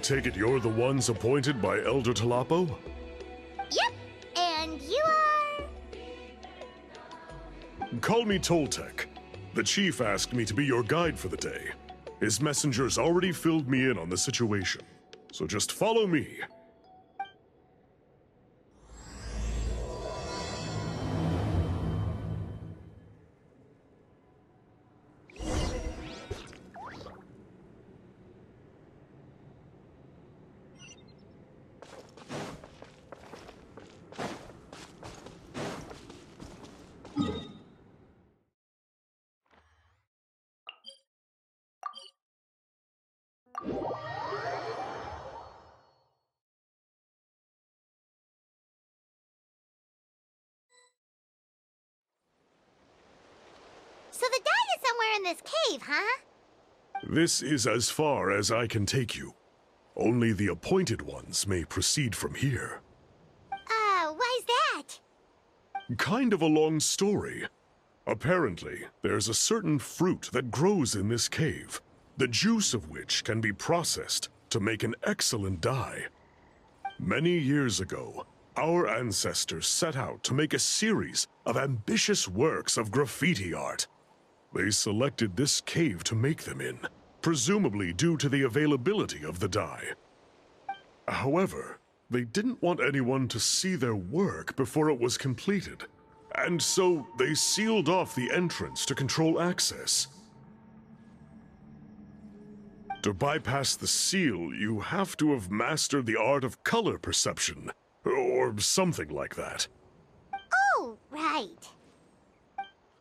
take it you're the ones appointed by Elder Talapo? Yep, and you are... Call me Toltec. The chief asked me to be your guide for the day. His messengers already filled me in on the situation, so just follow me. So the guide is somewhere in this cave, huh? This is as far as I can take you. Only the appointed ones may proceed from here. Why's that? Kind of a long story. Apparently, there's a certain fruit that grows in this cave, the juice of which can be processed to make an excellent dye. Many years ago, our ancestors set out to make a series of ambitious works of graffiti art. They selected this cave to make them in, presumably due to the availability of the dye. However, they didn't want anyone to see their work before it was completed, and so they sealed off the entrance to control access. To bypass the seal, you have to have mastered the art of color perception, or something like that. Oh, right.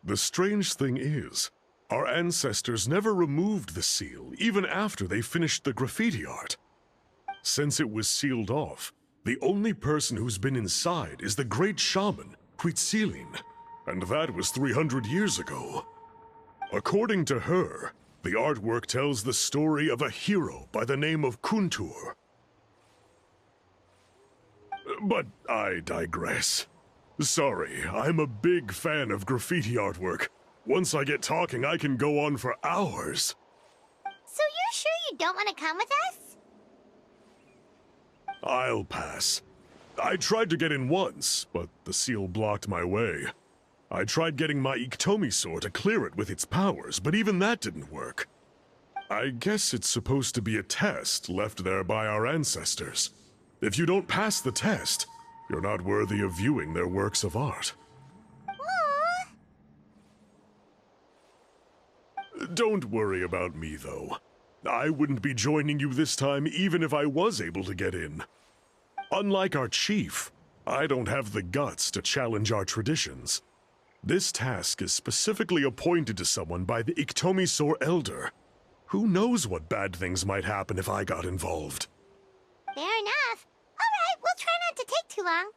The strange thing is, our ancestors never removed the seal, even after they finished the graffiti art. Since it was sealed off, the only person who's been inside is the great shaman, Citlali, and that was 300 years ago. According to her, the artwork tells the story of a hero by the name of Kuntur. But I digress. Sorry, I'm a big fan of graffiti artwork. Once I get talking, I can go on for hours. So you're sure you don't want to come with us? I'll pass. I tried to get in once, but the seal blocked my way. I tried getting my Iktomi to clear it with its powers, but even that didn't work. I guess it's supposed to be a test left there by our ancestors. If you don't pass the test, you're not worthy of viewing their works of art. Aww. Don't worry about me, though. I wouldn't be joining you this time even if I was able to get in. Unlike our chief, I don't have the guts to challenge our traditions. This task is specifically appointed to someone by the Iktomi Elder. Who knows what bad things might happen if I got involved? Fair enough. All right, we'll try not to take too long.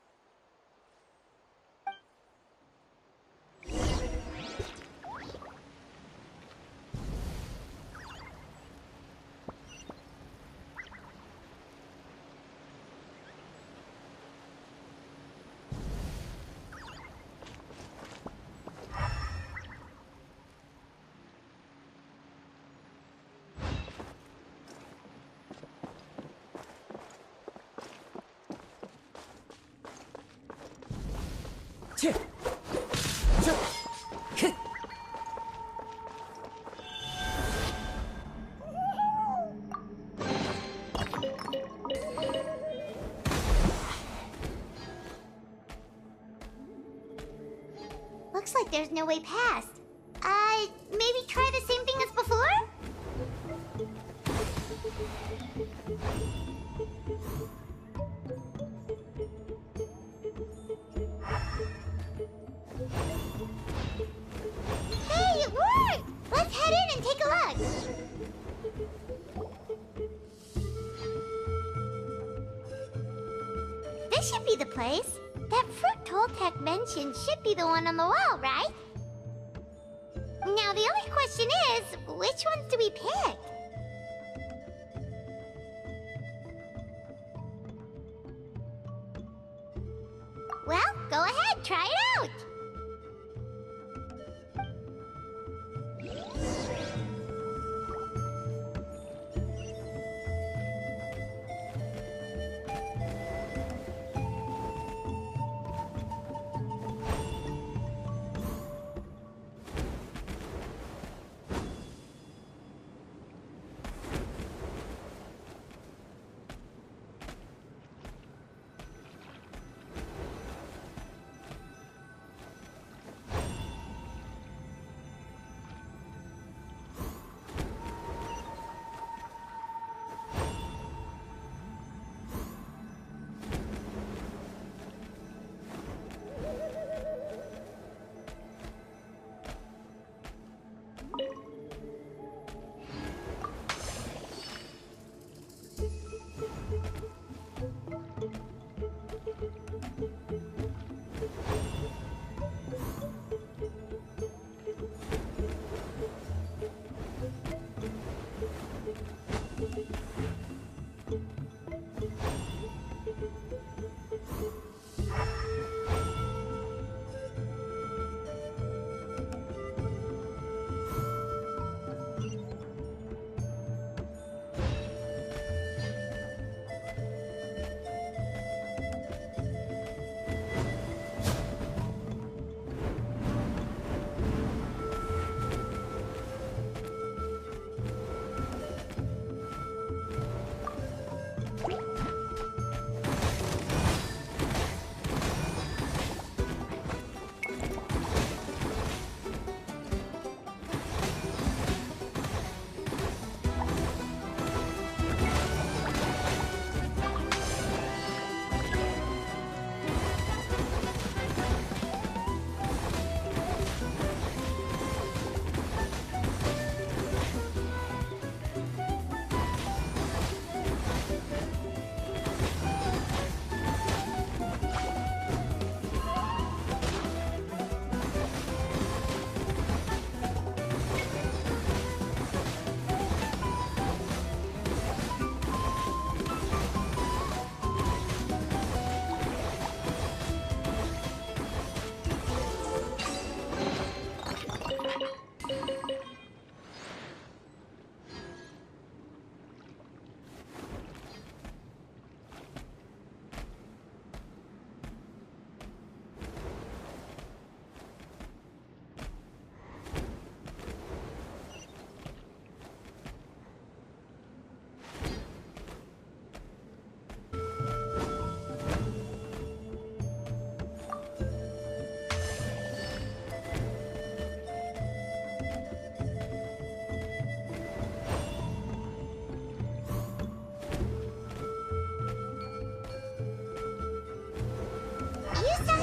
Looks like there's no way past. Maybe try the same thing as before? Hey, it worked! Let's head in and take a look. This should be the place. That fruit Toltec mentioned should be the one on the wall, right? Now the only question is, which ones do we pick? Well, go ahead, try it out!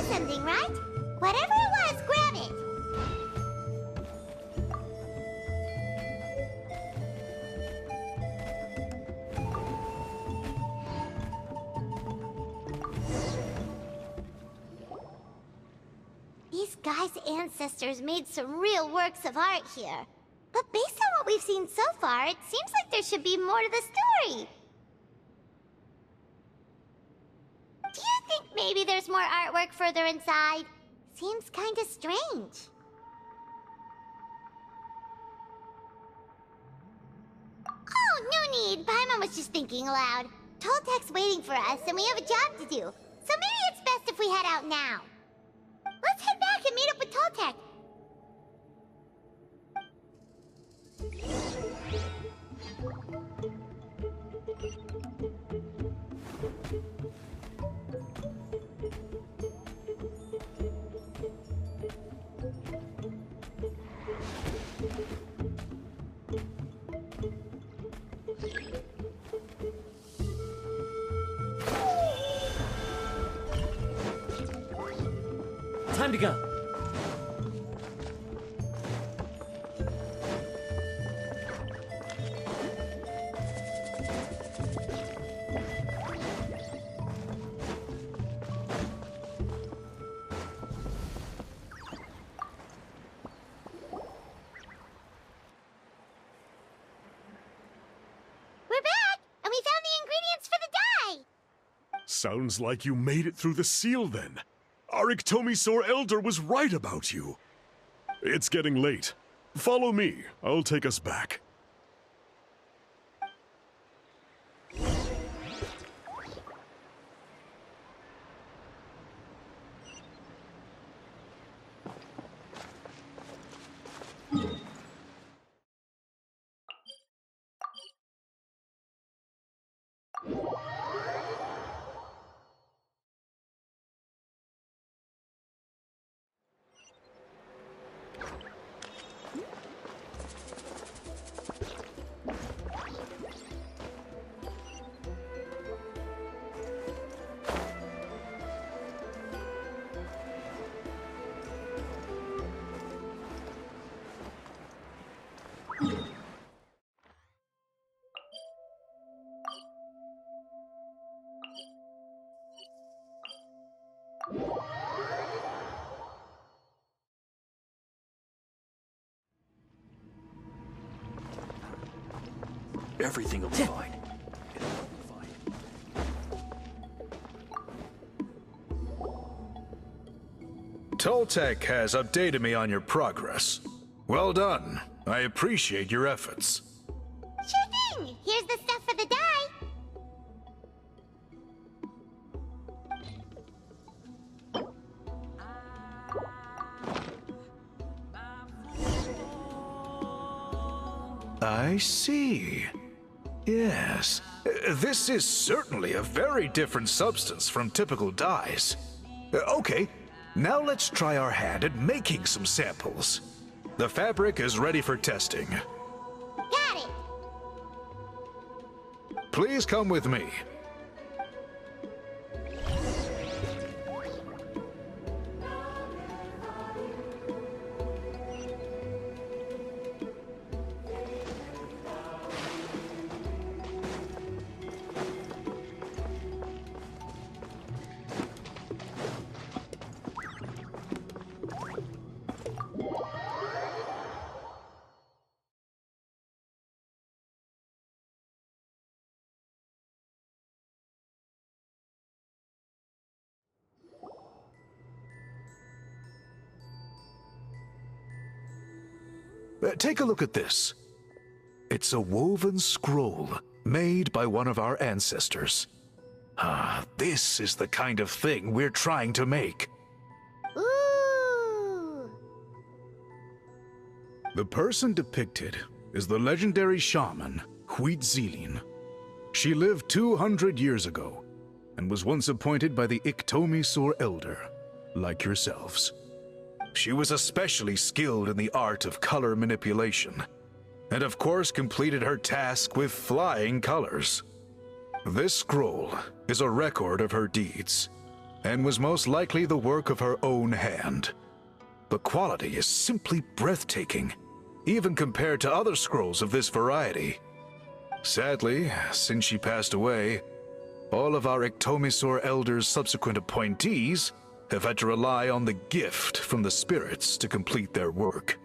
something, right? Whatever it was, grab it. These guys' ancestors made some real works of art here. But based on what we've seen so far, it seems like there should be more to the story. Do you think maybe there's more artwork further inside? Seems kinda strange. Oh, no need. Paimon was just thinking aloud. Toltek's waiting for us, and we have a job to do. So maybe it's best if we head out now. Let's head back and meet up with Toltek. Time to go. We're back, and we found the ingredients for the dye. Sounds like you made it through the seal then. Our Iktomisaur Elder was right about you. It's getting late. Follow me. I'll take us back. Everything will be fine. Toltek has updated me on your progress. Well done. I appreciate your efforts. Sure thing. Here's the stuff for the dye. I see. Yes. This is certainly a very different substance from typical dyes. Okay, now let's try our hand at making some samples. The fabric is ready for testing. Got it. Please come with me. Take a look at this. It's a woven scroll made by one of our ancestors. This is the kind of thing we're trying to make. Ooh. The person depicted is the legendary shaman, Huitzilin. She lived 200 years ago and was once appointed by the Iktomisaur Elder, like yourselves. She was especially skilled in the art of color manipulation, and of course completed her task with flying colors. This scroll is a record of her deeds. and was most likely the work of her own hand. The quality is simply breathtaking, even compared to other scrolls of this variety. Sadly, since she passed away, all of our Ictomisaur Elder's subsequent appointees have had to rely on the gift from the spirits to complete their work.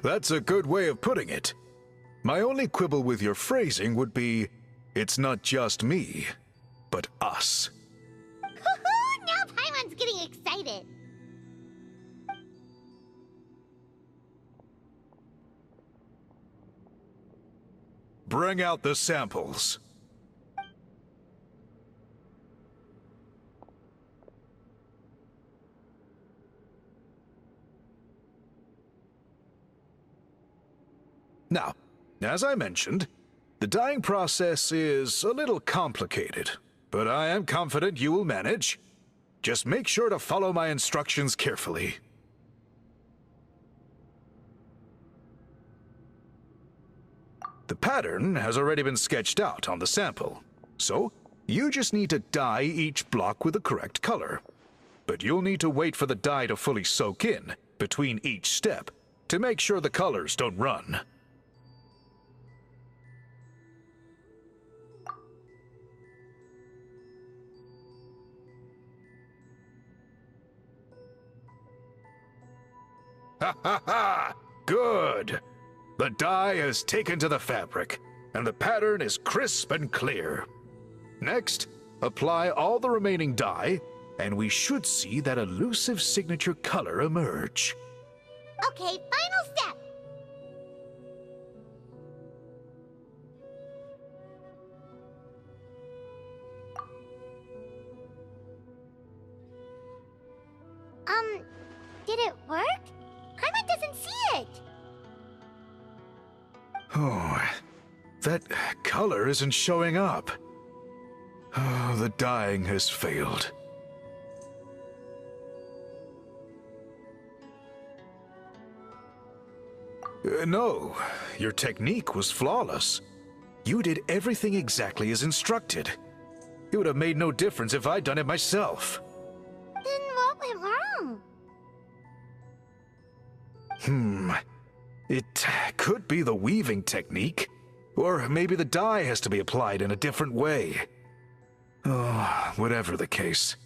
That's a good way of putting it. My only quibble with your phrasing would be, it's not just me, but us. Now Paimon's getting excited. Bring out the samples. Now, as I mentioned, the dyeing process is a little complicated, but I am confident you will manage. Just make sure to follow my instructions carefully. The pattern has already been sketched out on the sample, so you just need to dye each block with the correct color. But you'll need to wait for the dye to fully soak in between each step to make sure the colors don't run. Ha ha ha! Good! The dye is taken to the fabric, and the pattern is crisp and clear. Next, apply all the remaining dye, and we should see that elusive signature color emerge. Okay, final step. Did it work? Paimon doesn't see it. Oh, that color isn't showing up. Oh, the dyeing has failed. No, your technique was flawless. You did everything exactly as instructed. It would have made no difference if I'd done it myself. Then what went wrong? It could be the weaving technique, or maybe the dye has to be applied in a different way. Oh, whatever the case,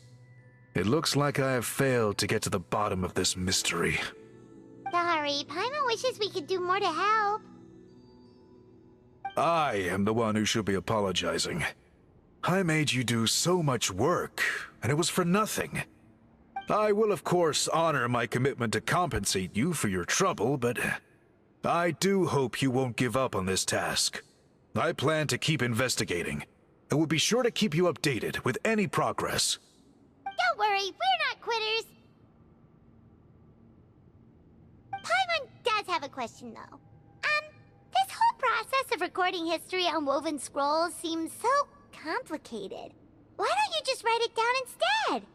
it looks like I have failed to get to the bottom of this mystery. Sorry, Paimon wishes we could do more to help. I am the one who should be apologizing. I made you do so much work, and it was for nothing. I will, of course, honor my commitment to compensate you for your trouble, but I do hope you won't give up on this task. I plan to keep investigating, and will be sure to keep you updated with any progress. Don't worry, we're not quitters. Paimon does have a question, though. This whole process of recording history on woven scrolls seems so complicated. Why don't you just write it down instead?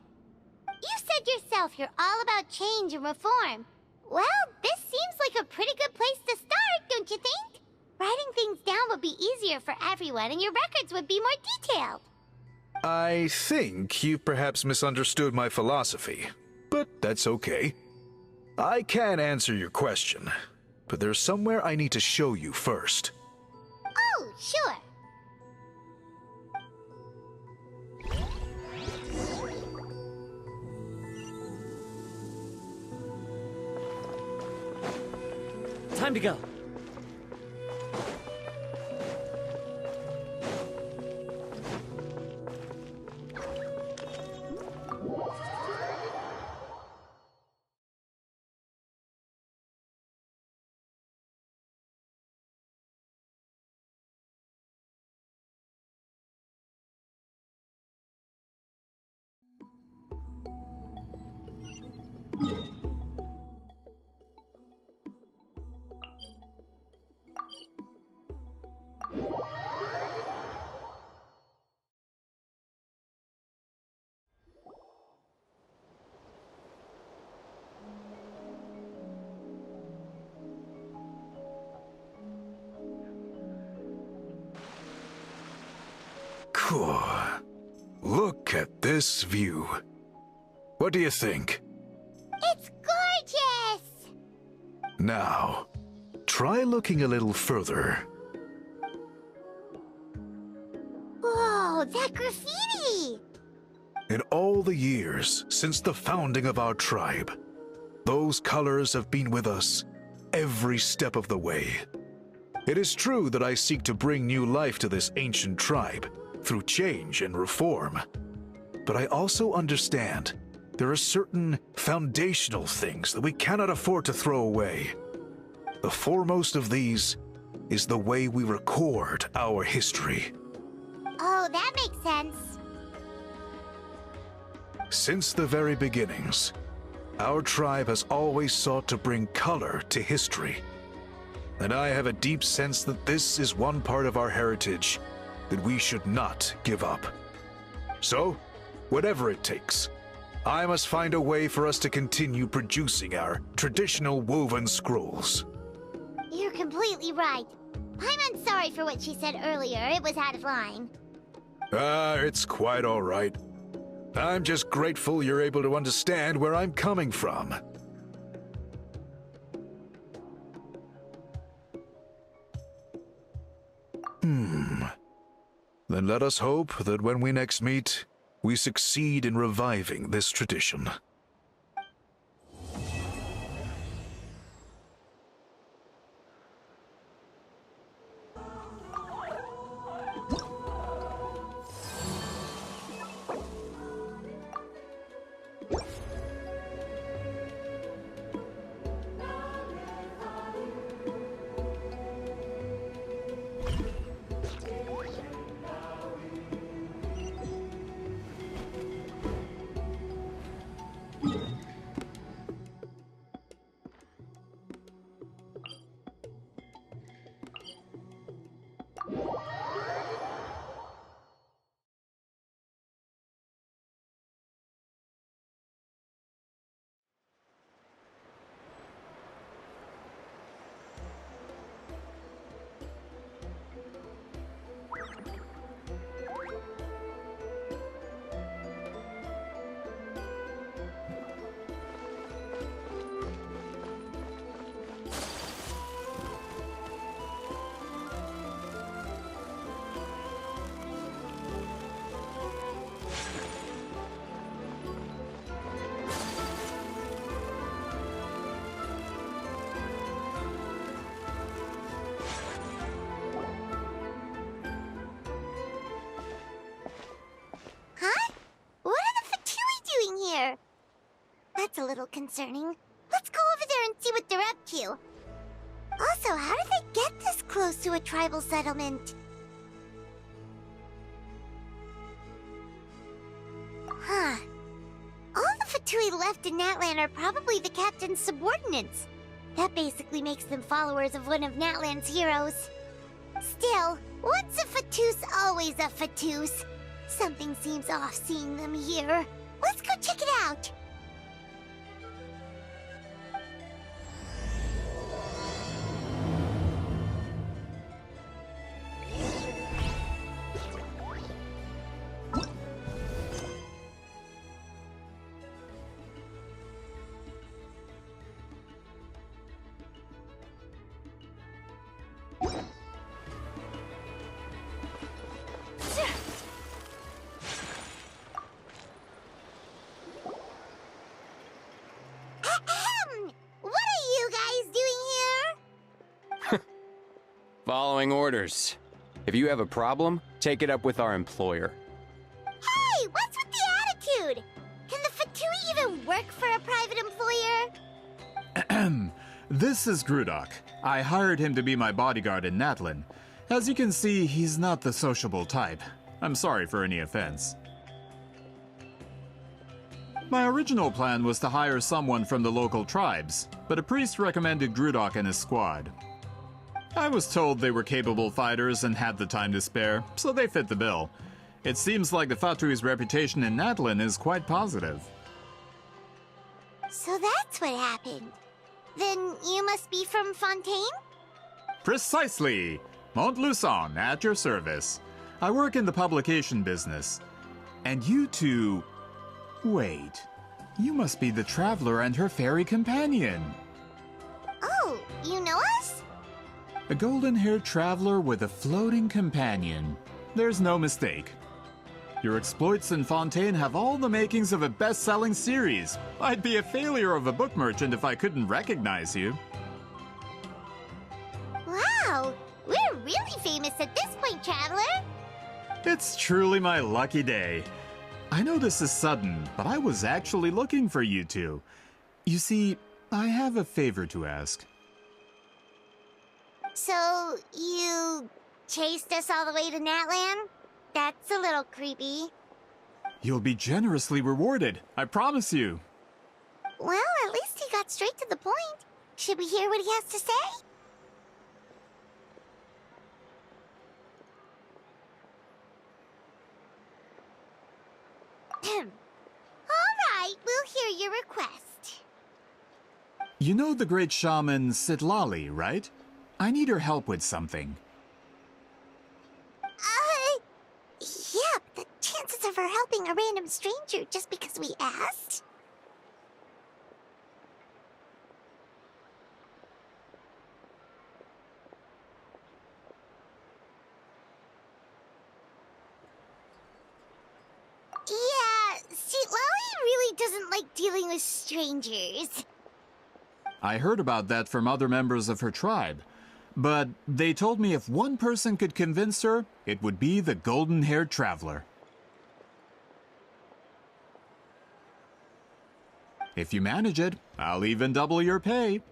You said yourself you're all about change and reform. Well, this seems like a pretty good place to start, don't you think? Writing things down would be easier for everyone, and your records would be more detailed. I think you perhaps misunderstood my philosophy, but that's okay. I can answer your question, but there's somewhere I need to show you first. Oh, sure. Time to go. Look at this view. What do you think? It's gorgeous! Now, try looking a little further. Whoa, that graffiti! In all the years since the founding of our tribe, those colors have been with us every step of the way. It is true that I seek to bring new life to this ancient tribe through change and reform. But I also understand there are certain foundational things that we cannot afford to throw away. The foremost of these is the way we record our history. Oh, that makes sense. Since the very beginnings, our tribe has always sought to bring color to history. And I have a deep sense that this is one part of our heritage that we should not give up. So, whatever it takes, I must find a way for us to continue producing our traditional woven scrolls. You're completely right. I'm sorry for what she said earlier. It was out of line. It's quite all right. I'm just grateful you're able to understand where I'm coming from. Then let us hope that when we next meet, we succeed in reviving this tradition. That's a little concerning. Let's go over there and see what they're up to. Also, how did they get this close to a tribal settlement? Huh. All the Fatui left in Natlan are probably the captain's subordinates. That basically makes them followers of one of Natlan's heroes. Still, once a Fatus, always a Fatus. Something seems off seeing them here. Let's go check it out. Following orders. If you have a problem, take it up with our employer. Hey, what's with the attitude? Can the Fatui even work for a private employer? This is Grudok. I hired him to be my bodyguard in Natlan. As you can see, he's not the sociable type. I'm sorry for any offense. My original plan was to hire someone from the local tribes, but a priest recommended Grudok and his squad. I was told they were capable fighters and had the time to spare, so they fit the bill. It seems like the Fatui's reputation in Natlan is quite positive. So that's what happened. Then you must be from Fontaine? Precisely! Montluçon, at your service. I work in the publication business. And you two... Wait. You must be the traveler and her fairy companion. Oh, you know us? A golden-haired traveler with a floating companion. There's no mistake. Your exploits in Fontaine have all the makings of a best-selling series. I'd be a failure of a book merchant if I couldn't recognize you. Wow, we're really famous at this point, Traveler. It's truly my lucky day. I know this is sudden, but I was actually looking for you two. You see, I have a favor to ask. So, you chased us all the way to Natlan? That's a little creepy. You'll be generously rewarded, I promise you. Well, at least he got straight to the point. Should we hear what he has to say? All right, we'll hear your request. You know the great shaman Citlali, right? I need her help with something. Yeah, the chances of her helping a random stranger just because we asked? Yeah, Citlali really doesn't like dealing with strangers. I heard about that from other members of her tribe. But they told me if one person could convince her, it would be the golden-haired traveler. If you manage it, I'll even double your pay.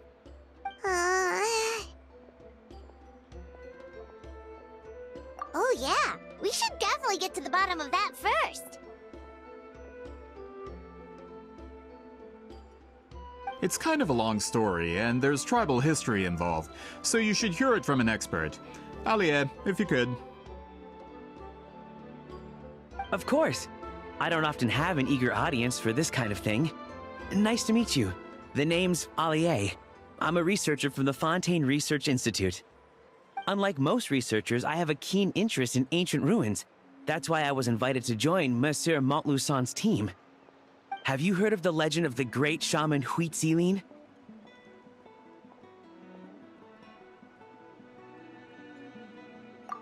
Oh yeah, we should definitely get to the bottom of that first. It's kind of a long story, and there's tribal history involved, so you should hear it from an expert. Alie, if you could. Of course. I don't often have an eager audience for this kind of thing. Nice to meet you. The name's Alie. I'm a researcher from the Fontaine Research Institute. Unlike most researchers, I have a keen interest in ancient ruins. That's why I was invited to join Monsieur Montluçon's team. Have you heard of the legend of the great shaman Sept?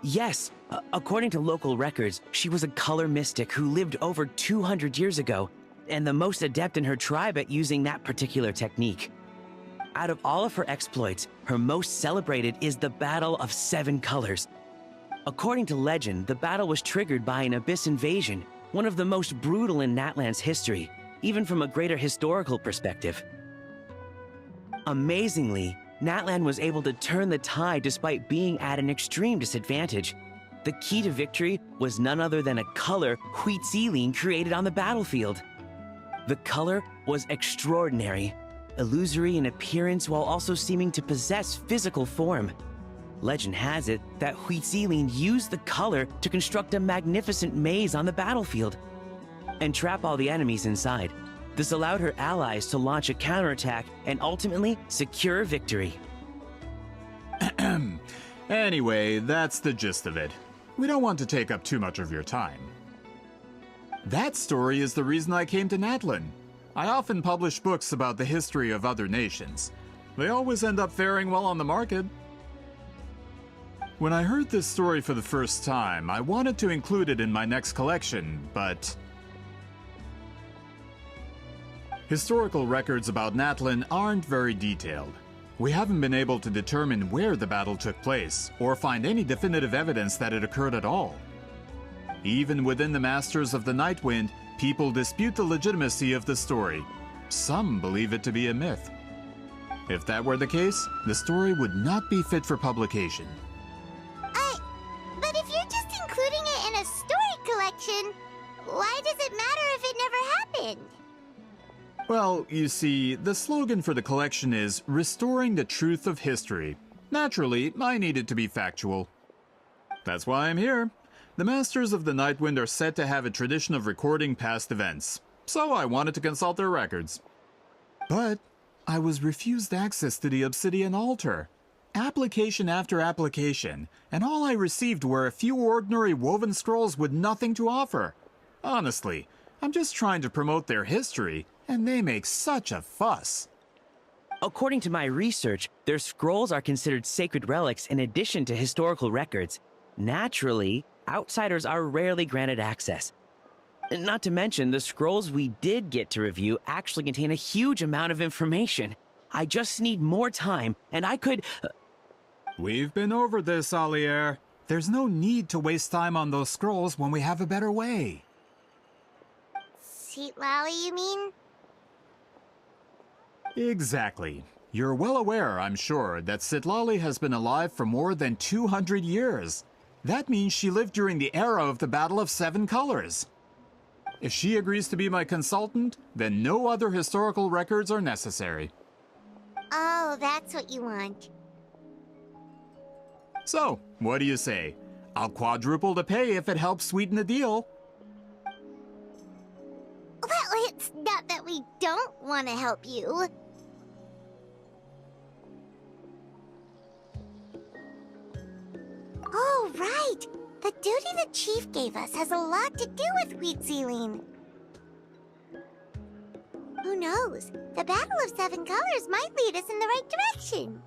Yes, according to local records, she was a color mystic who lived over 200 years ago, and the most adept in her tribe at using that particular technique. Out of all of her exploits, her most celebrated is the Battle of Seven Colors. According to legend, the battle was triggered by an abyss invasion, one of the most brutal in Natlan's history, even from a greater historical perspective. Amazingly, Natlan was able to turn the tide despite being at an extreme disadvantage. The key to victory was none other than a color Sept created on the battlefield. The color was extraordinary, illusory in appearance while also seeming to possess physical form. Legend has it that Sept used the color to construct a magnificent maze on the battlefield and trap all the enemies inside. This allowed her allies to launch a counterattack and ultimately secure victory. Anyway, that's the gist of it. We don't want to take up too much of your time. That story is the reason I came to Natlan. I often publish books about the history of other nations. They always end up faring well on the market. When I heard this story for the first time, I wanted to include it in my next collection, but historical records about Natlan aren't very detailed. We haven't been able to determine where the battle took place, or find any definitive evidence that it occurred at all. Even within the Masters of the Nightwind, people dispute the legitimacy of the story. Some believe it to be a myth. If that were the case, the story would not be fit for publication. But if you're just including it in a story collection, why does it matter if it never happened? Well, you see, the slogan for the collection is Restoring the Truth of History. Naturally, I need it to be factual. That's why I'm here. The Masters of the Nightwind are said to have a tradition of recording past events, so I wanted to consult their records. But I was refused access to the Obsidian Altar, application after application, and all I received were a few ordinary woven scrolls with nothing to offer. Honestly, I'm just trying to promote their history, and they make such a fuss. According to my research, their scrolls are considered sacred relics in addition to historical records. Naturally, outsiders are rarely granted access. Not to mention, the scrolls we did get to review actually contain a huge amount of information. I just need more time, and I could... We've been over this, Alier. There's no need to waste time on those scrolls when we have a better way. Citlali, you mean? Exactly. You're well aware, I'm sure, that Citlali has been alive for more than 200 years. That means she lived during the era of the Battle of Seven Colors. If she agrees to be my consultant, then no other historical records are necessary. Oh, that's what you want. So, what do you say? I'll quadruple the pay if it helps sweeten the deal. Well, it's not that we don't want to help you. Oh, right! The duty the chief gave us has a lot to do with wheat sealing. Who knows? The Battle of Seven Colors might lead us in the right direction.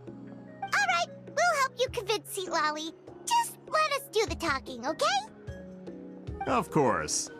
All right, we'll help you convince Citlali. Just let us do the talking, okay? Of course.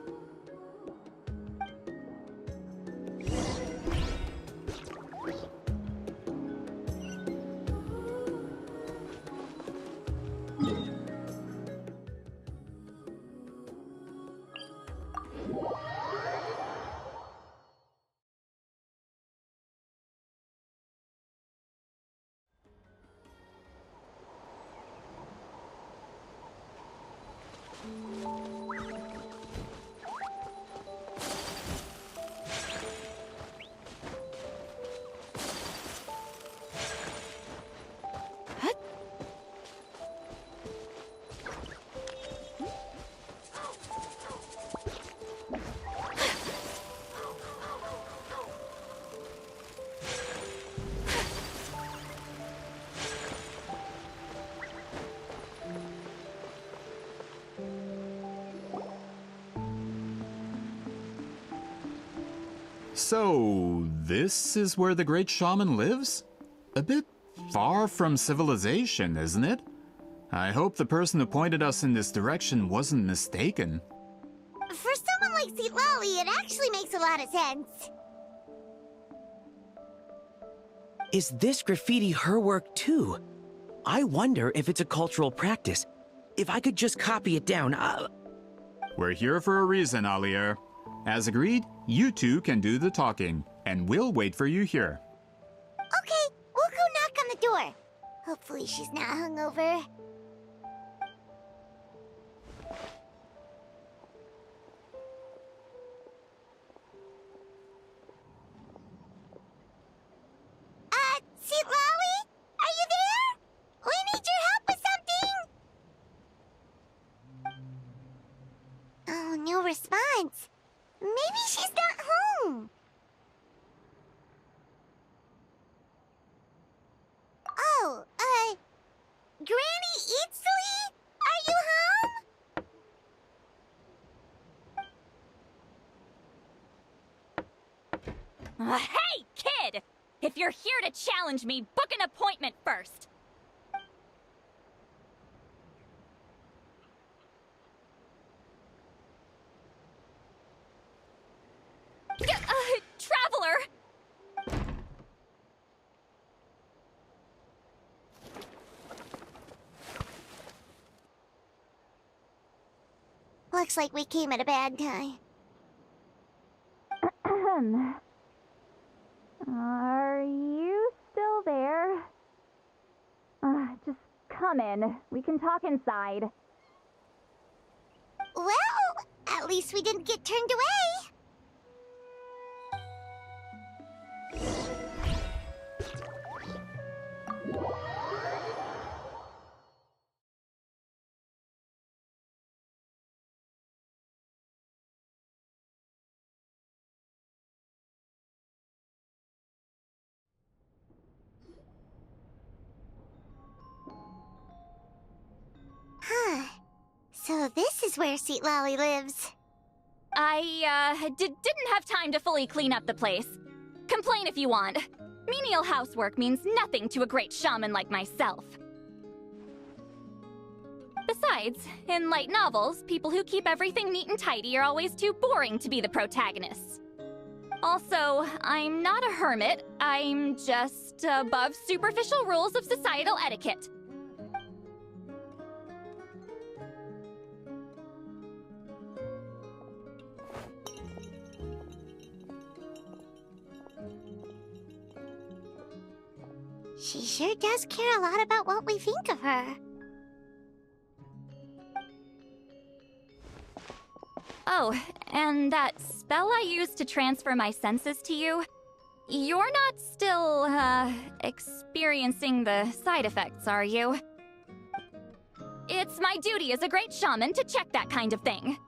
So, this is where the great shaman lives? A bit far from civilization, isn't it? I hope the person who pointed us in this direction wasn't mistaken. For someone like Citlali, it actually makes a lot of sense. Is this graffiti her work too? I wonder if it's a cultural practice. If I could just copy it down, We're here for a reason, Alier. As agreed, you two can do the talking, and we'll wait for you here. Okay, we'll go knock on the door. Hopefully she's not hungover. Citlali? Are you there? We need your help with something! Oh, no response. Maybe she's not home. Oh, Granny Citlali? Are you home? Hey, kid! If you're here to challenge me, book an appointment first. Traveler! Looks like we came at a bad time. Are you still there? Just come in. We can talk inside. Well, at least we didn't get turned away. is where Citlali lives. I, didn't have time to fully clean up the place. Complain if you want. Menial housework means nothing to a great shaman like myself. Besides, in light novels, people who keep everything neat and tidy are always too boring to be the protagonists. Also, I'm not a hermit. I'm just above superficial rules of societal etiquette. She sure does care a lot about what we think of her. Oh, and that spell I used to transfer my senses to you, you're not still, experiencing the side effects, are you? It's my duty as a great shaman to check that kind of thing.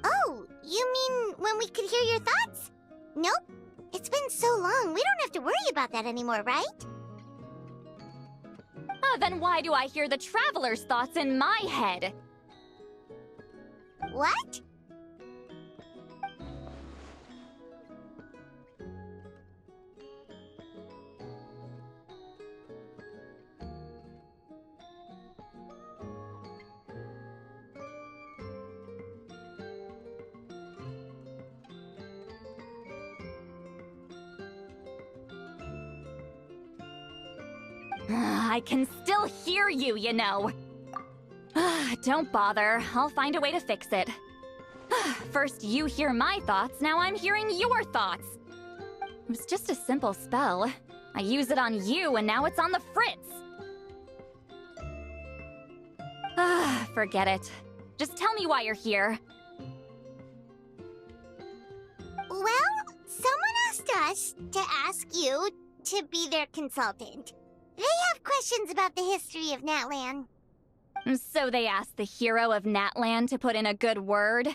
Oh, you mean when we could hear your thoughts? Nope. It's been so long, we don't have to worry about that anymore, right? Then why do I hear the traveler's thoughts in my head? What? I can still hear you, you know. Don't bother. I'll find a way to fix it. First you hear my thoughts, now I'm hearing your thoughts. It was just a simple spell. I use it on you, and now it's on the fritz. Forget it. Just tell me why you're here. Well, someone asked us to ask you to be their consultant. They have questions about the history of Natlan. So they asked the hero of Natlan to put in a good word?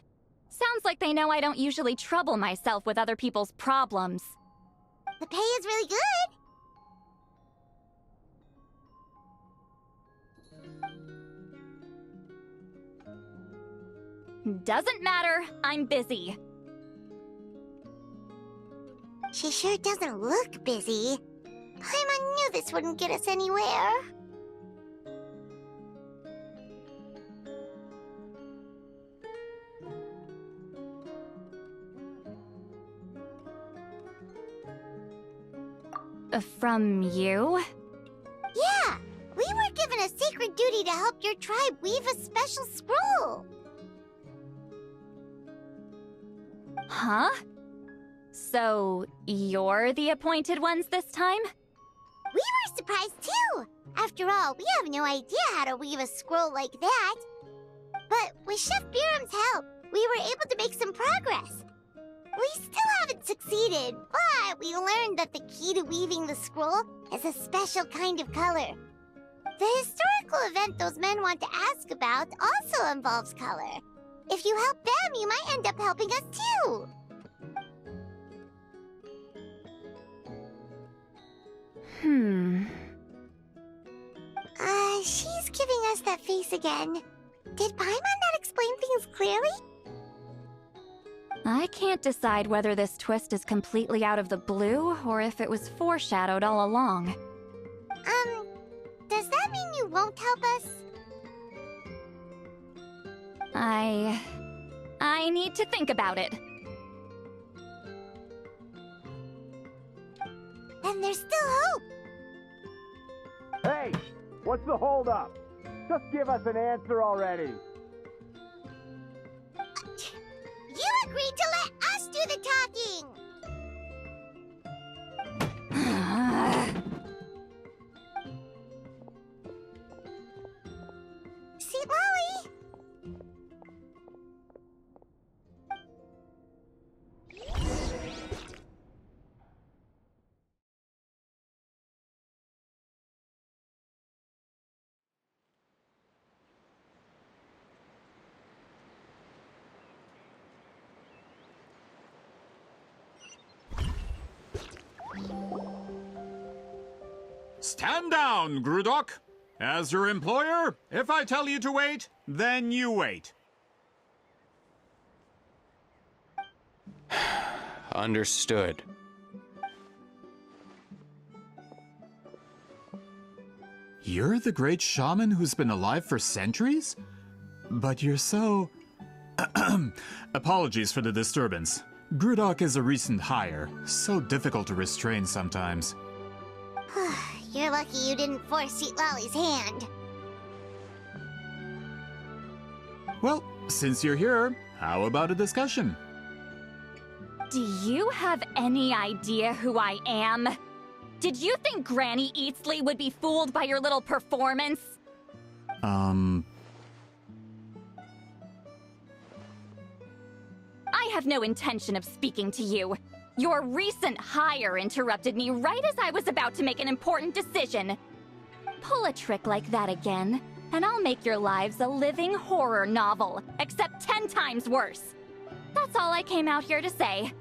Sounds like they know I don't usually trouble myself with other people's problems. The pay is really good. Doesn't matter. I'm busy. She sure doesn't look busy. Paimon knew this wouldn't get us anywhere. From you? Yeah, we were given a sacred duty to help your tribe weave a special scroll. Huh? So, you're the appointed ones this time? We were surprised too. After all, we have no idea how to weave a scroll like that. But with Chef Biram's help, we were able to make some progress. We still haven't succeeded, but we learned that the key to weaving the scroll is a special kind of color. The historical event those men want to ask about also involves color. If you help them, you might end up helping us too. She's giving us that face again. Did Paimon not explain things clearly? I can't decide whether this twist is completely out of the blue or if it was foreshadowed all along. Does that mean you won't help us? I need to think about it. Then there's still hope. Hey, what's the holdup? Just give us an answer already. You agreed to let us do the talking! Citlali! Stand down, Grudok! As your employer, if I tell you to wait, then you wait. Understood. You're the great shaman who's been alive for centuries? But you're so... Apologies for the disturbance. Grudok is a recent hire, so difficult to restrain sometimes. You're lucky you didn't force Citlali's hand. Well, since you're here, how about a discussion? Do you have any idea who I am? Did you think Granny Eatsley would be fooled by your little performance? I have no intention of speaking to you. Your recent hire interrupted me right as I was about to make an important decision. Pull a trick like that again, and I'll make your lives a living horror novel, except 10 times worse. That's all I came out here to say.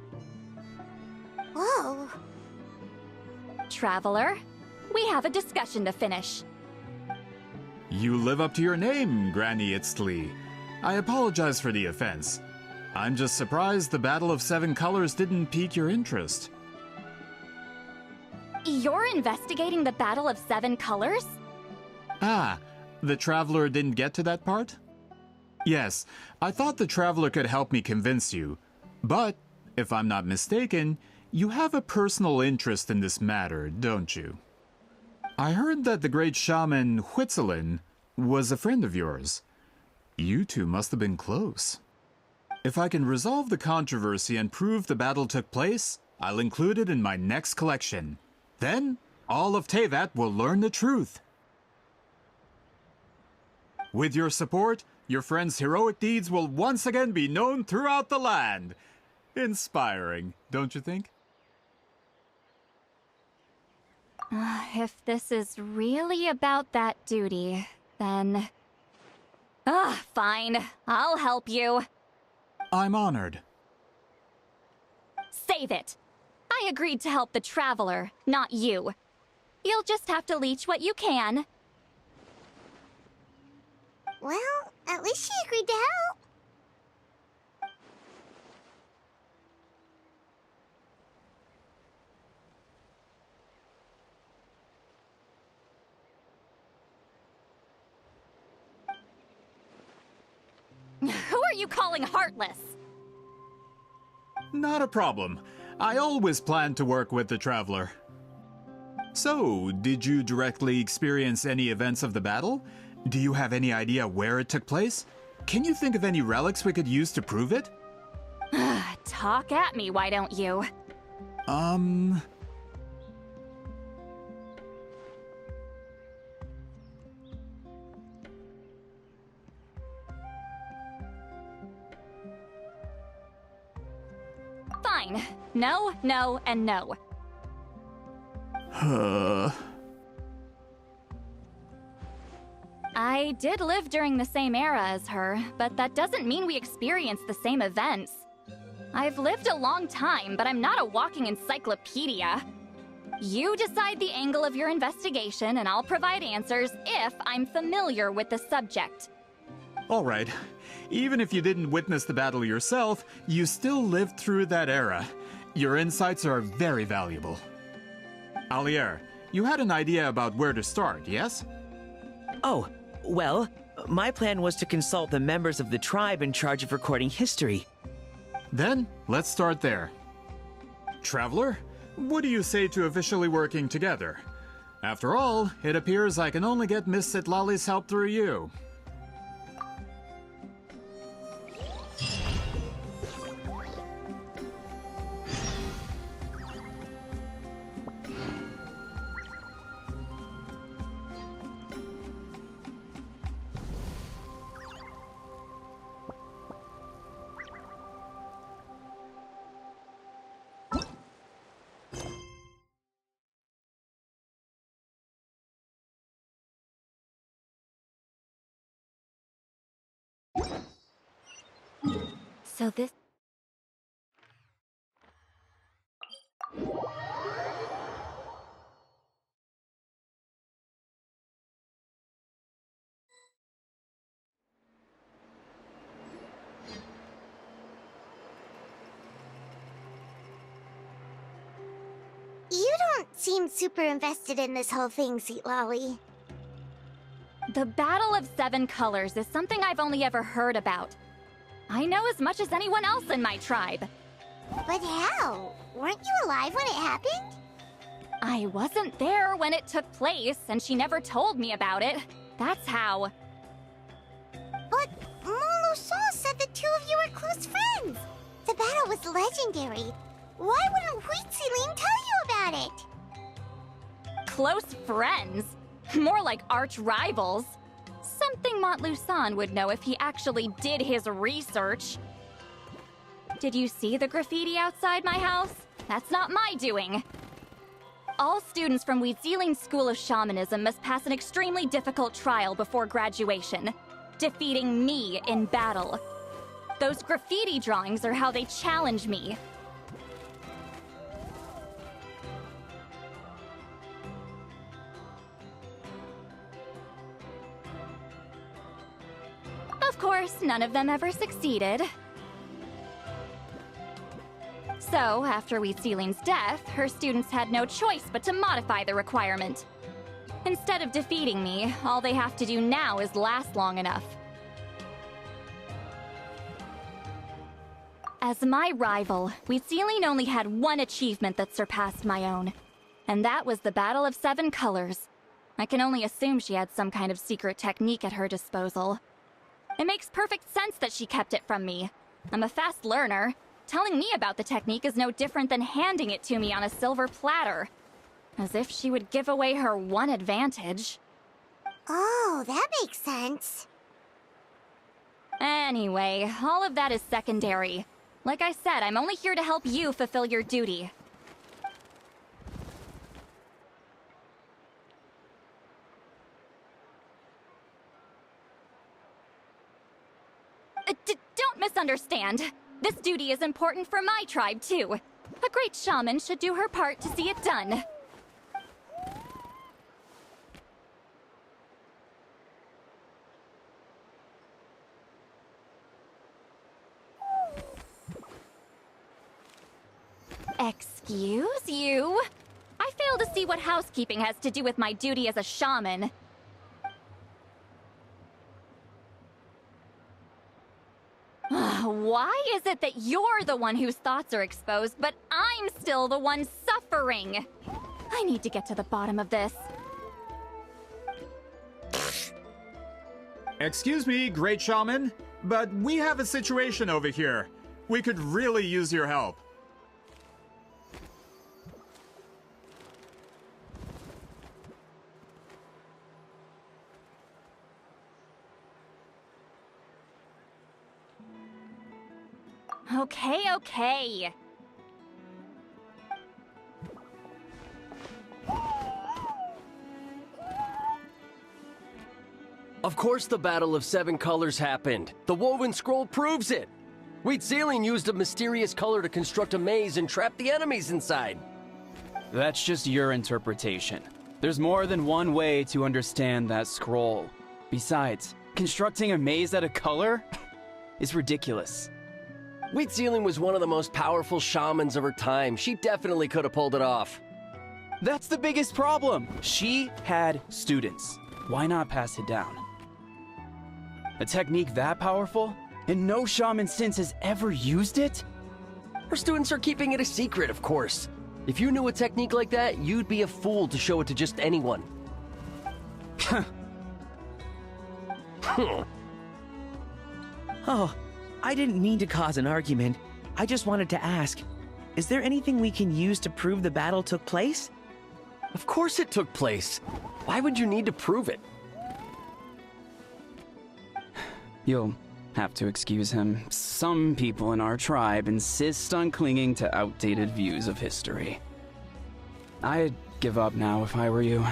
Whoa. Traveler, we have a discussion to finish. You live up to your name, Granny Eatsley. I apologize for the offense. I'm just surprised the Battle of Seven Colors didn't pique your interest. You're investigating the Battle of Seven Colors? Ah, the Traveler didn't get to that part? Yes, I thought the Traveler could help me convince you. But, if I'm not mistaken, you have a personal interest in this matter, don't you? I heard that the great shaman Huitzilin was a friend of yours. You two must have been close. If I can resolve the controversy and prove the battle took place, I'll include it in my next collection. Then, all of Teyvat will learn the truth. With your support, your friend's heroic deeds will once again be known throughout the land. Inspiring, don't you think? If this is really about that duty, then... fine. I'll help you. I'm honored. Save it! I agreed to help the Traveler, not you. You'll just have to leech what you can. Well, at least she agreed to help. Who are you calling heartless? Not a problem. I always planned to work with the Traveler. So, did you directly experience any events of the battle? Do you have any idea where it took place? Can you think of any relics we could use to prove it? Talk at me, why don't you? Fine. No, no, and no. I did live during the same era as her, but that doesn't mean we experienced the same events. I've lived a long time, but I'm not a walking encyclopedia. You decide the angle of your investigation, and I'll provide answers if I'm familiar with the subject. All right. Even if you didn't witness the battle yourself, you still lived through that era. Your insights are very valuable. Alier, you had an idea about where to start, yes? Oh, well, my plan was to consult the members of the tribe in charge of recording history. Then, let's start there. Traveler, what do you say to officially working together? After all, it appears I can only get Miss Citlali's help through you. So this... seem super invested in this whole thing, Citlali. The Battle of Seven Colors is something I've only ever heard about. I know as much as anyone else in my tribe. But how? Weren't you alive when it happened? I wasn't there when it took place, and she never told me about it. That's how. But Molusan said the two of you were close friends. The battle was legendary. Why wouldn't Huitziling tell you about it? Close friends? More like arch rivals. Something Montlusan would know if he actually did his research. Did you see the graffiti outside my house? That's not my doing. All students from Huitziling's School of Shamanism must pass an extremely difficult trial before graduation, defeating me in battle. Those graffiti drawings are how they challenge me. Of course, none of them ever succeeded. So, after Huitziling's death, her students had no choice but to modify the requirement. Instead of defeating me, all they have to do now is last long enough. As my rival, Huitziling only had one achievement that surpassed my own, and that was the Battle of Seven Colors. I can only assume she had some kind of secret technique at her disposal. It makes perfect sense that she kept it from me. I'm a fast learner. Telling me about the technique is no different than handing it to me on a silver platter. As if she would give away her one advantage. Oh, that makes sense. Anyway, all of that is secondary. Like I said, I'm only here to help you fulfill your duty. Don't misunderstand. This duty is important for my tribe, too. A great shaman should do her part to see it done. Excuse you? I fail to see what housekeeping has to do with my duty as a shaman. Why is it that you're the one whose thoughts are exposed, but I'm still the one suffering? I need to get to the bottom of this. Excuse me, great shaman, but we have a situation over here. We could really use your help. Okay. Of course the Battle of Seven Colors happened. The woven scroll proves it. Huitziling used a mysterious color to construct a maze and trap the enemies inside. That's just your interpretation. There's more than one way to understand that scroll. Besides, constructing a maze out of color is ridiculous. Huitziling was one of the most powerful shamans of her time. She definitely could have pulled it off. That's the biggest problem. She had students. Why not pass it down? A technique that powerful? And no shaman since has ever used it? Her students are keeping it a secret, of course. If you knew a technique like that, you'd be a fool to show it to just anyone. Oh, I didn't mean to cause an argument. I just wanted to ask, is there anything we can use to prove the battle took place? Of course it took place. Why would you need to prove it? You'll have to excuse him. Some people in our tribe insist on clinging to outdated views of history. I'd give up now if I were you.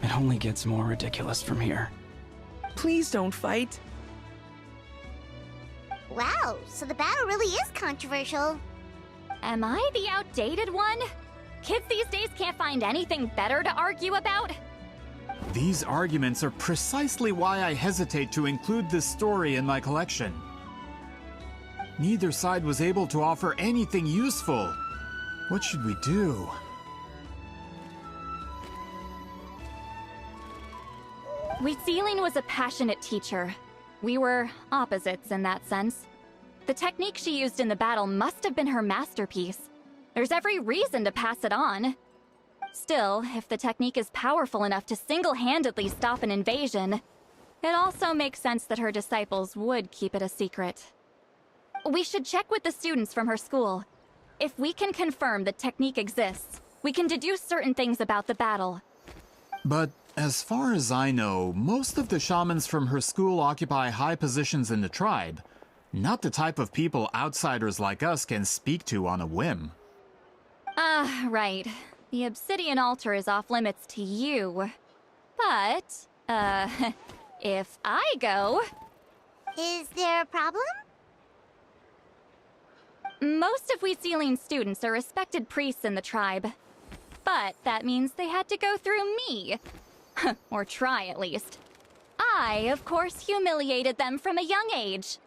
It only gets more ridiculous from here. Please don't fight. Wow, so the battle really is controversial. Am I the outdated one? Kids these days can't find anything better to argue about? These arguments are precisely why I hesitate to include this story in my collection. Neither side was able to offer anything useful. What should we do? Wheatsealing was a passionate teacher. We were opposites in that sense. The technique she used in the battle must have been her masterpiece. There's every reason to pass it on. Still, if the technique is powerful enough to single-handedly stop an invasion, it also makes sense that her disciples would keep it a secret. We should check with the students from her school. If we can confirm the technique exists, we can deduce certain things about the battle. But as far as I know, most of the shamans from her school occupy high positions in the tribe. Not the type of people outsiders like us can speak to on a whim. Right. The obsidian altar is off limits to you. But, if I go... Is there a problem? Most of Wheatsealing's students are respected priests in the tribe. But that means they had to go through me. Or try, at least. I, of course, humiliated them from a young age.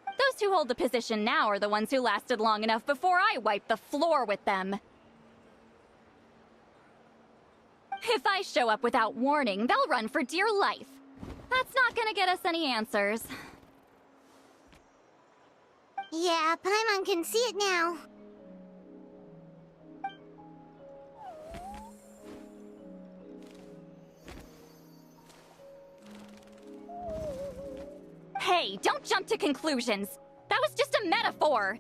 Those who hold the position now are the ones who lasted long enough before I wiped the floor with them. If I show up without warning, they'll run for dear life. That's not gonna get us any answers. Yeah, Paimon can see it now. Hey, don't jump to conclusions. That was just a metaphor.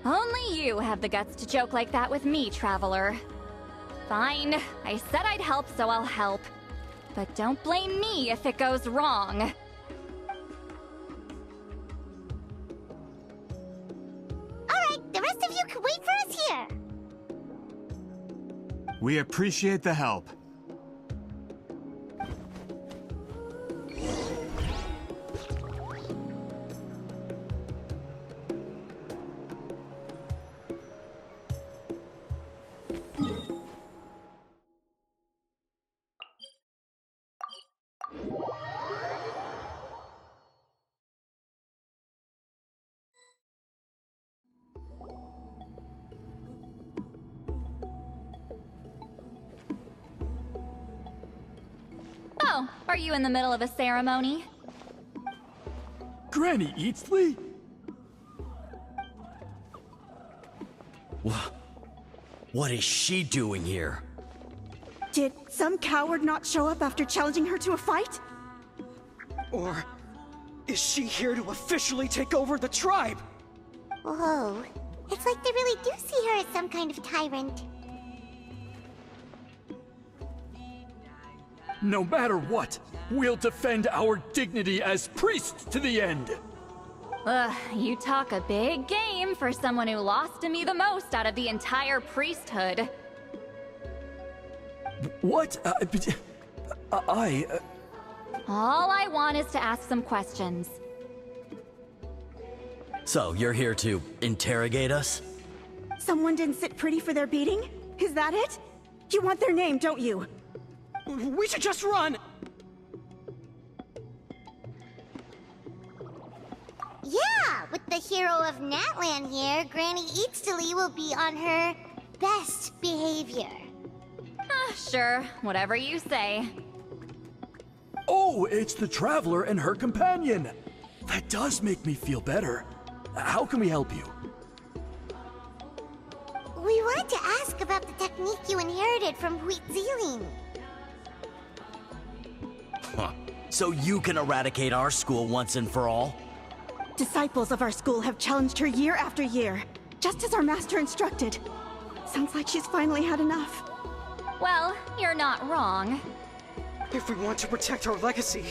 Only you have the guts to joke like that with me, Traveler. Fine, I said I'd help, so I'll help. But don't blame me if it goes wrong. Alright, the rest of you can wait for us here. We appreciate the help. Oh, are you in the middle of a ceremony? Granny Eatsley? What is she doing here? Did some coward not show up after challenging her to a fight? Or is she here to officially take over the tribe? Whoa. It's like they really do see her as some kind of tyrant. No matter what, we'll defend our dignity as priests to the end. Ugh, you talk a big game for someone who lost to me the most out of the entire priesthood. What? All I want is to ask some questions. So, you're here to interrogate us? Someone didn't sit pretty for their beating? Is that it? You want their name, don't you? We should just run! Yeah, with the hero of Natlan here, Granny Eatsley will be on her best behavior. Sure, whatever you say. Oh, it's the Traveler and her companion! That does make me feel better. How can we help you? We wanted to ask about the technique you inherited from Wheatsealing. Huh. So you can eradicate our school once and for all? Disciples of our school have challenged her year after year, just as our master instructed. Sounds like she's finally had enough. Well, you're not wrong. If we want to protect our legacy,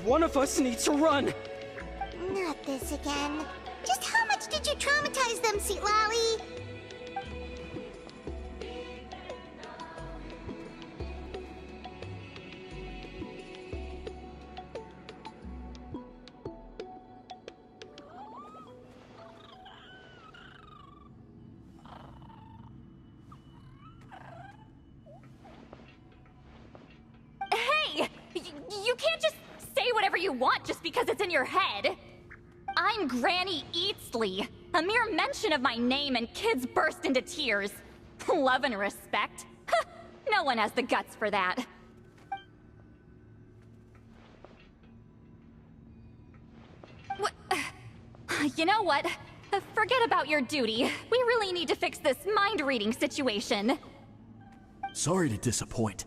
one of us needs to run. Not this again. Just how much did you traumatize them, Citlali? Hey! You can't just say whatever you want just because it's in your head. I'm Granny Eatsley. A mere mention of my name and kids burst into tears. Love and respect? No one has the guts for that. You know what? Forget about your duty. We really need to fix this mind-reading situation. Sorry to disappoint,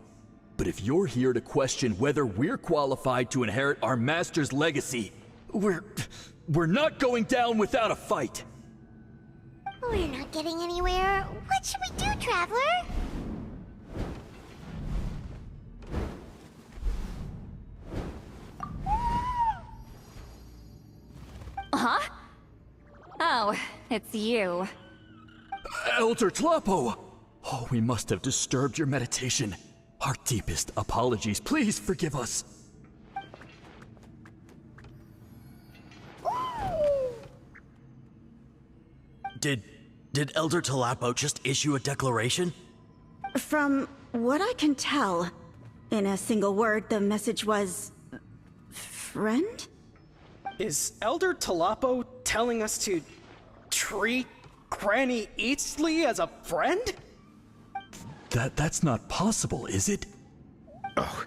but if you're here to question whether we're qualified to inherit our master's legacy, we're not going down without a fight. We're not getting anywhere. What should we do, Traveler? Huh? Oh, it's you. Elder Tlapo! Oh, we must have disturbed your meditation. Our deepest apologies. Please forgive us. Did Elder Tlapo just issue a declaration? From what I can tell, in a single word, the message was... friend? Is Elder Tlapo telling us to treat Granny Eatsley as a friend? That's not possible, is it? Oh,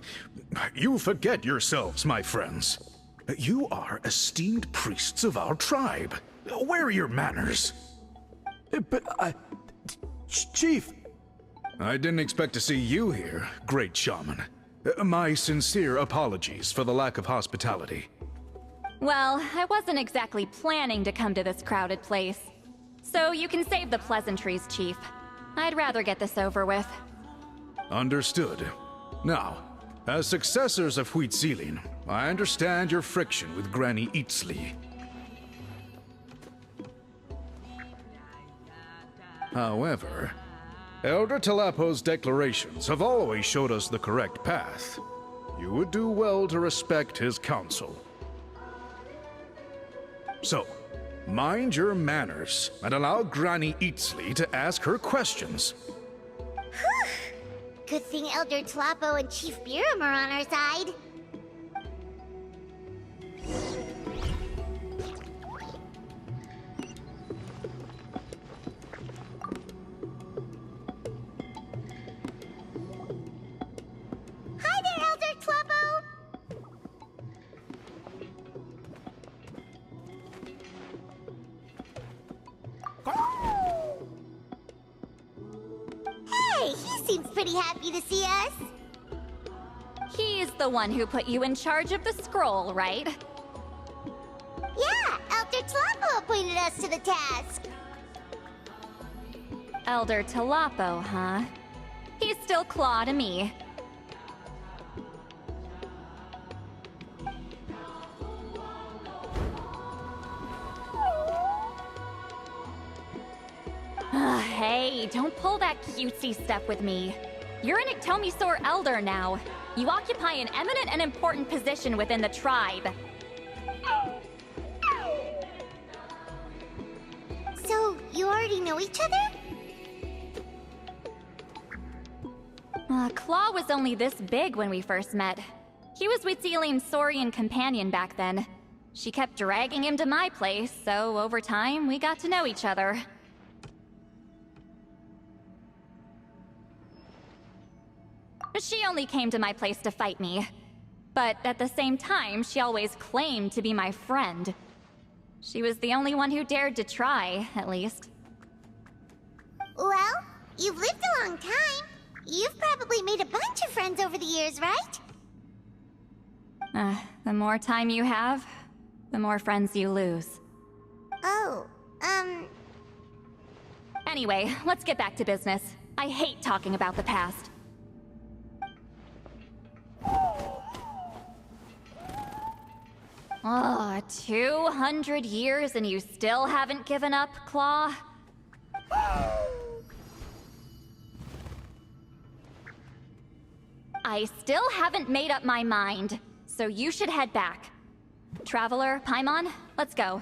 you forget yourselves, my friends. You are esteemed priests of our tribe. Where are your manners? But Chief! I didn't expect to see you here, great shaman. My sincere apologies for the lack of hospitality. Well, I wasn't exactly planning to come to this crowded place. So you can save the pleasantries, Chief. I'd rather get this over with. Understood. Now, as successors of Huitzilin, I understand your friction with Granny Eatsley. However, Elder Tlapo's declarations have always showed us the correct path. You would do well to respect his counsel. So, mind your manners and allow Granny Eatsley to ask her questions. Good thing Elder Tlapo and Chief Biram are on our side. Hi there, Elder Tlapo! Hey, he seems pretty happy to see us. He's the one who put you in charge of the scroll, right? Yeah, Elder Tlapo appointed us to the task. Elder Tlapo, huh? He's still Claw to me. Hey, don't pull that cutesy stuff with me. You're an Iktomisaur Elder now. You occupy an eminent and important position within the tribe. So, you already know each other? Claw was only this big when we first met. He was Huitzilin's Saurian companion back then. She kept dragging him to my place, so over time, we got to know each other. She only came to my place to fight me. But at the same time, she always claimed to be my friend. She was the only one who dared to try, at least. Well, you've lived a long time. You've probably made a bunch of friends over the years, right? The more time you have, the more friends you lose. Oh, Anyway, let's get back to business. I hate talking about the past. Oh, 200 years and you still haven't given up, Claw? I still haven't made up my mind, so you should head back. Traveler, Paimon, let's go.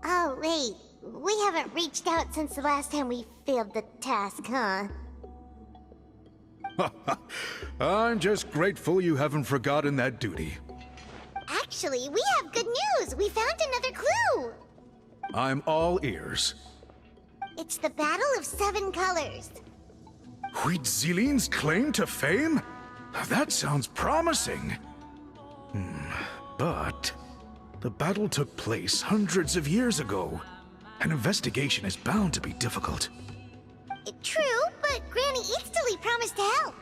Oh, wait. We haven't reached out since the last time we failed the task, huh? I'm just grateful you haven't forgotten that duty. Actually, we have good news! We found another clue! I'm all ears. It's the Battle of Seven Colors. Huitzilin's claim to fame? That sounds promising. But the battle took place hundreds of years ago. An investigation is bound to be difficult. True, but Granny Eatsley promised to help.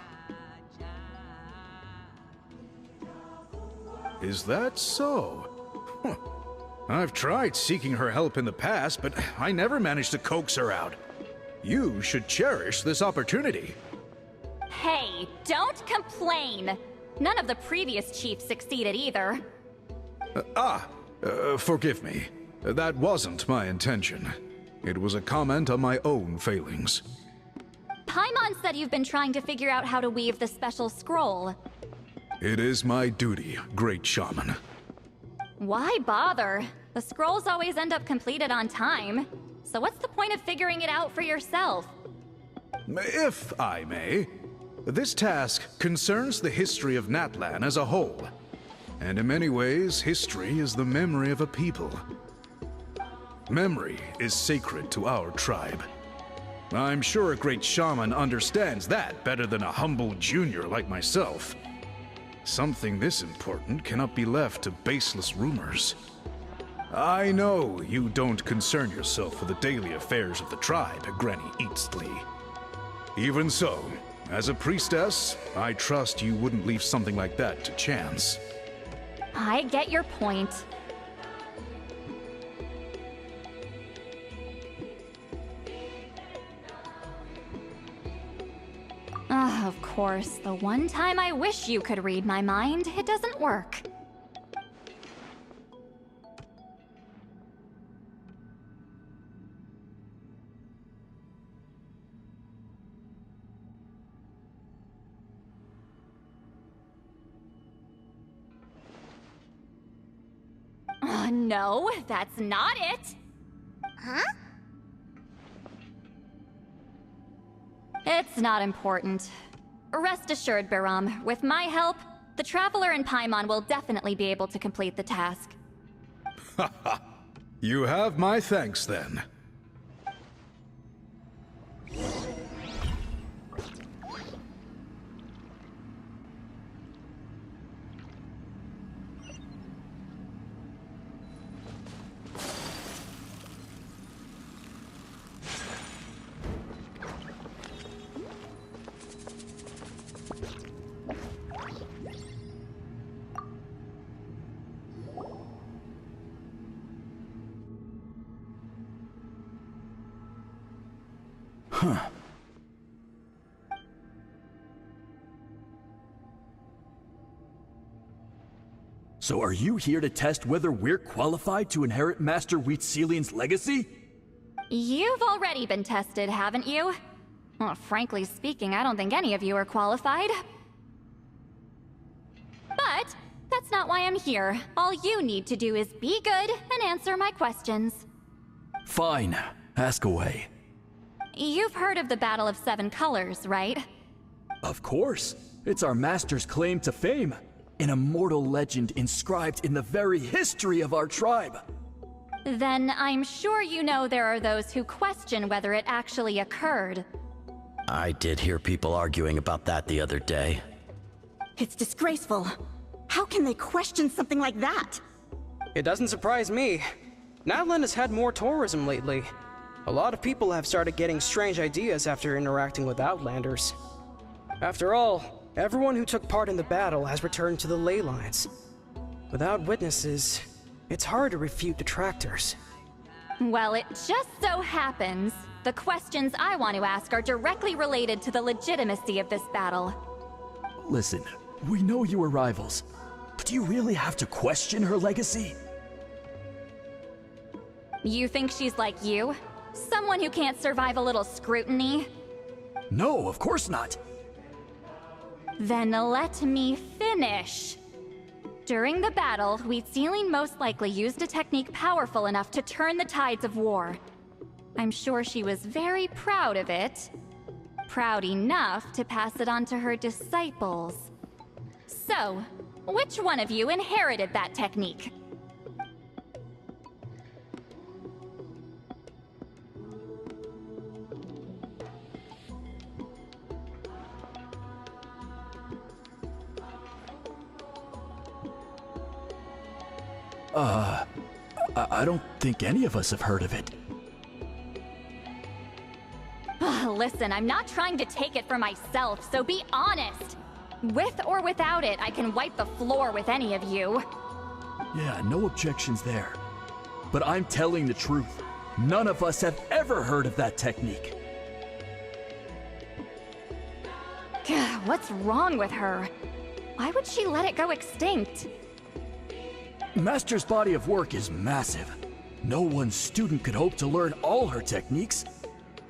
Is that so? Huh. I've tried seeking her help in the past, but I never managed to coax her out. You should cherish this opportunity. Hey, don't complain! None of the previous chiefs succeeded either. Forgive me. That wasn't my intention. It was a comment on my own failings. Paimon said you've been trying to figure out how to weave the special scroll. It is my duty, great shaman. Why bother? The scrolls always end up completed on time. So what's the point of figuring it out for yourself? If I may, this task concerns the history of Natlan as a whole. And in many ways, history is the memory of a people. Memory is sacred to our tribe. I'm sure a great shaman understands that better than a humble junior like myself. Something this important cannot be left to baseless rumors. I know you don't concern yourself with the daily affairs of the tribe, Granny Eatsley. Even so, as a priestess, I trust you wouldn't leave something like that to chance. I get your point. Of course, the one time I wish you could read my mind, it doesn't work. No, that's not it! Huh? It's not important. Rest assured, Biram, with my help, the Traveler and Paimon will definitely be able to complete the task. You have my thanks, then. Huh. So are you here to test whether we're qualified to inherit Master Huitzilin's legacy? You've already been tested, haven't you? Well, frankly speaking, I don't think any of you are qualified. But that's not why I'm here. All you need to do is be good and answer my questions. Fine. Ask away. You've heard of the Battle of Seven Colors, right? Of course. It's our master's claim to fame. An immortal legend inscribed in the very history of our tribe. Then I'm sure you know there are those who question whether it actually occurred. I did hear people arguing about that the other day. It's disgraceful. How can they question something like that? It doesn't surprise me. Natlan has had more tourism lately. A lot of people have started getting strange ideas after interacting with Outlanders. After all, everyone who took part in the battle has returned to the ley lines. Without witnesses, it's hard to refute detractors. Well, it just so happens the questions I want to ask are directly related to the legitimacy of this battle. Listen, we know you were rivals, but do you really have to question her legacy? You think she's like you? Someone who can't survive a little scrutiny? No, of course not. Then let me finish. During the battle, Wheatsealing most likely used a technique powerful enough to turn the tides of war. I'm sure she was very proud of it. Proud enough to pass it on to her disciples. So, which one of you inherited that technique? I don't think any of us have heard of it. Listen, I'm not trying to take it for myself, so be honest. With or without it, I can wipe the floor with any of you. Yeah, no objections there. But I'm telling the truth. None of us have ever heard of that technique. What's wrong with her? Why would she let it go extinct? Master's body of work is massive. No one student could hope to learn all her techniques.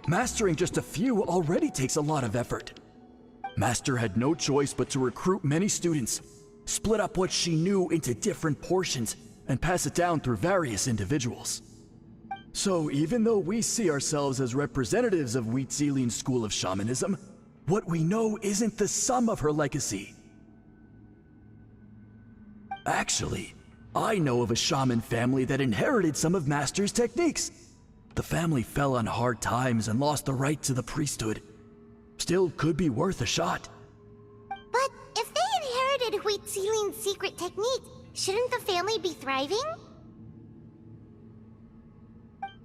Mastering just a few already takes a lot of effort. Master had no choice but to recruit many students, split up what she knew into different portions, and pass it down through various individuals. So even though we see ourselves as representatives of Wheatsealing's school of shamanism, what we know isn't the sum of her legacy. Actually, I know of a shaman family that inherited some of Master's techniques. The family fell on hard times and lost the right to the priesthood. Still could be worth a shot. But if they inherited Wheatsealing's secret technique, shouldn't the family be thriving?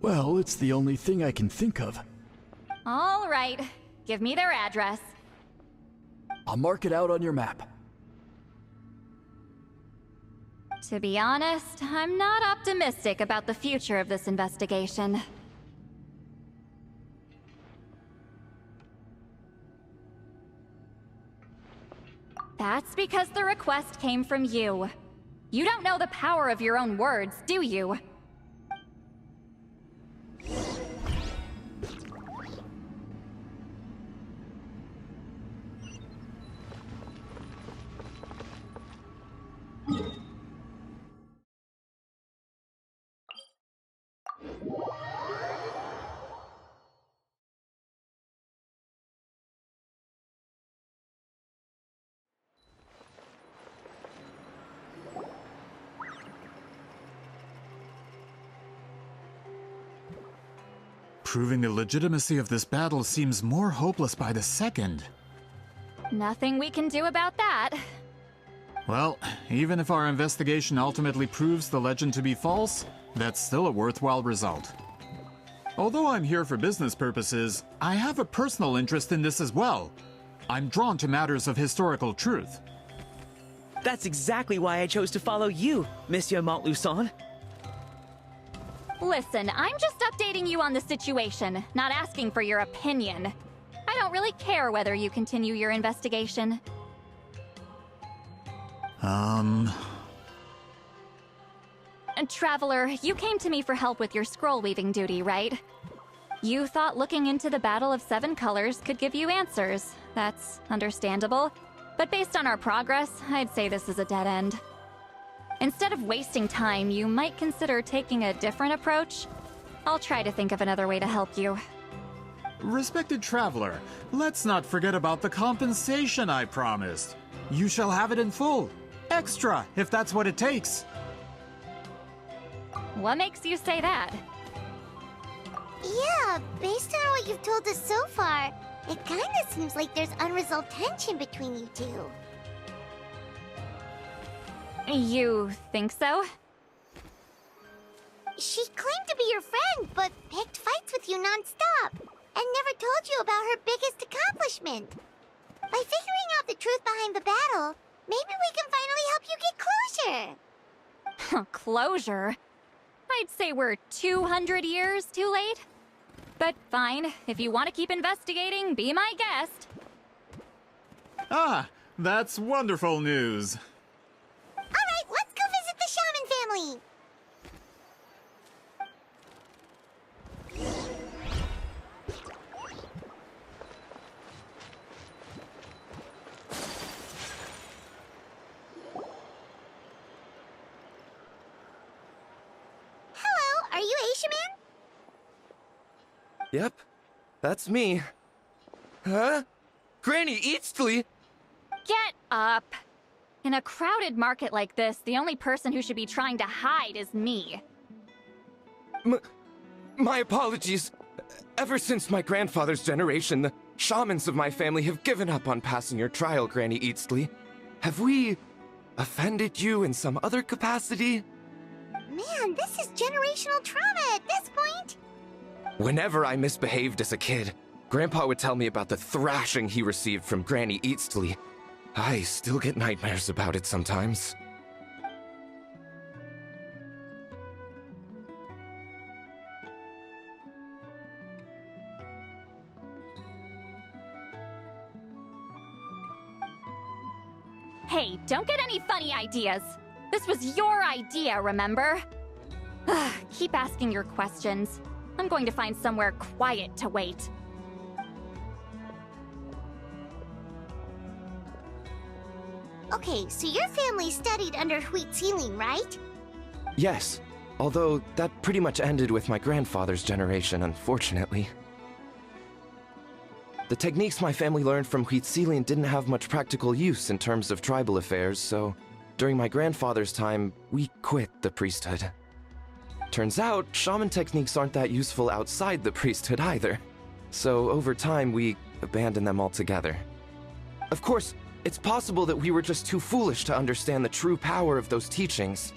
Well, it's the only thing I can think of. All right, give me their address. I'll mark it out on your map. To be honest, I'm not optimistic about the future of this investigation. That's because the request came from you. You don't know the power of your own words, do you? Proving the legitimacy of this battle seems more hopeless by the second. Nothing we can do about that. Well, even if our investigation ultimately proves the legend to be false, that's still a worthwhile result. Although I'm here for business purposes, I have a personal interest in this as well. I'm drawn to matters of historical truth. That's exactly why I chose to follow you, Monsieur Montluçon. Listen, I'm just updating you on the situation, not asking for your opinion. I don't really care whether you continue your investigation. And Traveler, you came to me for help with your scroll weaving duty, right? You thought looking into the Battle of Seven Colors could give you answers. That's understandable. But based on our progress, I'd say this is a dead end. Instead of wasting time, you might consider taking a different approach. I'll try to think of another way to help you. Respected Traveler, let's not forget about the compensation I promised. You shall have it in full. Extra, if that's what it takes. What makes you say that? Yeah, based on what you've told us so far, It kinda seems like there's unresolved tension between you two. You think so? She claimed to be your friend, but picked fights with you non-stop, and never told you about her biggest accomplishment. By figuring out the truth behind the battle, maybe we can finally help you get closure. Closure? I'd say we're 200 years too late. But fine, if you want to keep investigating, be my guest. Ah, that's wonderful news. Alright, let's go visit the shaman family! Hello, are you a shaman? Yep, that's me. Huh? Granny Eastly? Get up! In a crowded market like this, the only person who should be trying to hide is me. My apologies. Ever since my grandfather's generation, the shamans of my family have given up on passing your trial, Granny Eastly. Have we offended you in some other capacity? Man, this is generational trauma at this point. Whenever I misbehaved as a kid, Grandpa would tell me about the thrashing he received from Granny Eastly. I still get nightmares about it sometimes. Hey, don't get any funny ideas. This was your idea, remember? Keep asking your questions. I'm going to find somewhere quiet to wait. Okay, so your family studied under Citlali, right? Yes, although that pretty much ended with my grandfather's generation, unfortunately. The techniques my family learned from Citlali didn't have much practical use in terms of tribal affairs, so during my grandfather's time, we quit the priesthood. Turns out, shaman techniques aren't that useful outside the priesthood either. So over time, we abandoned them altogether. Of course, it's possible that we were just too foolish to understand the true power of those teachings.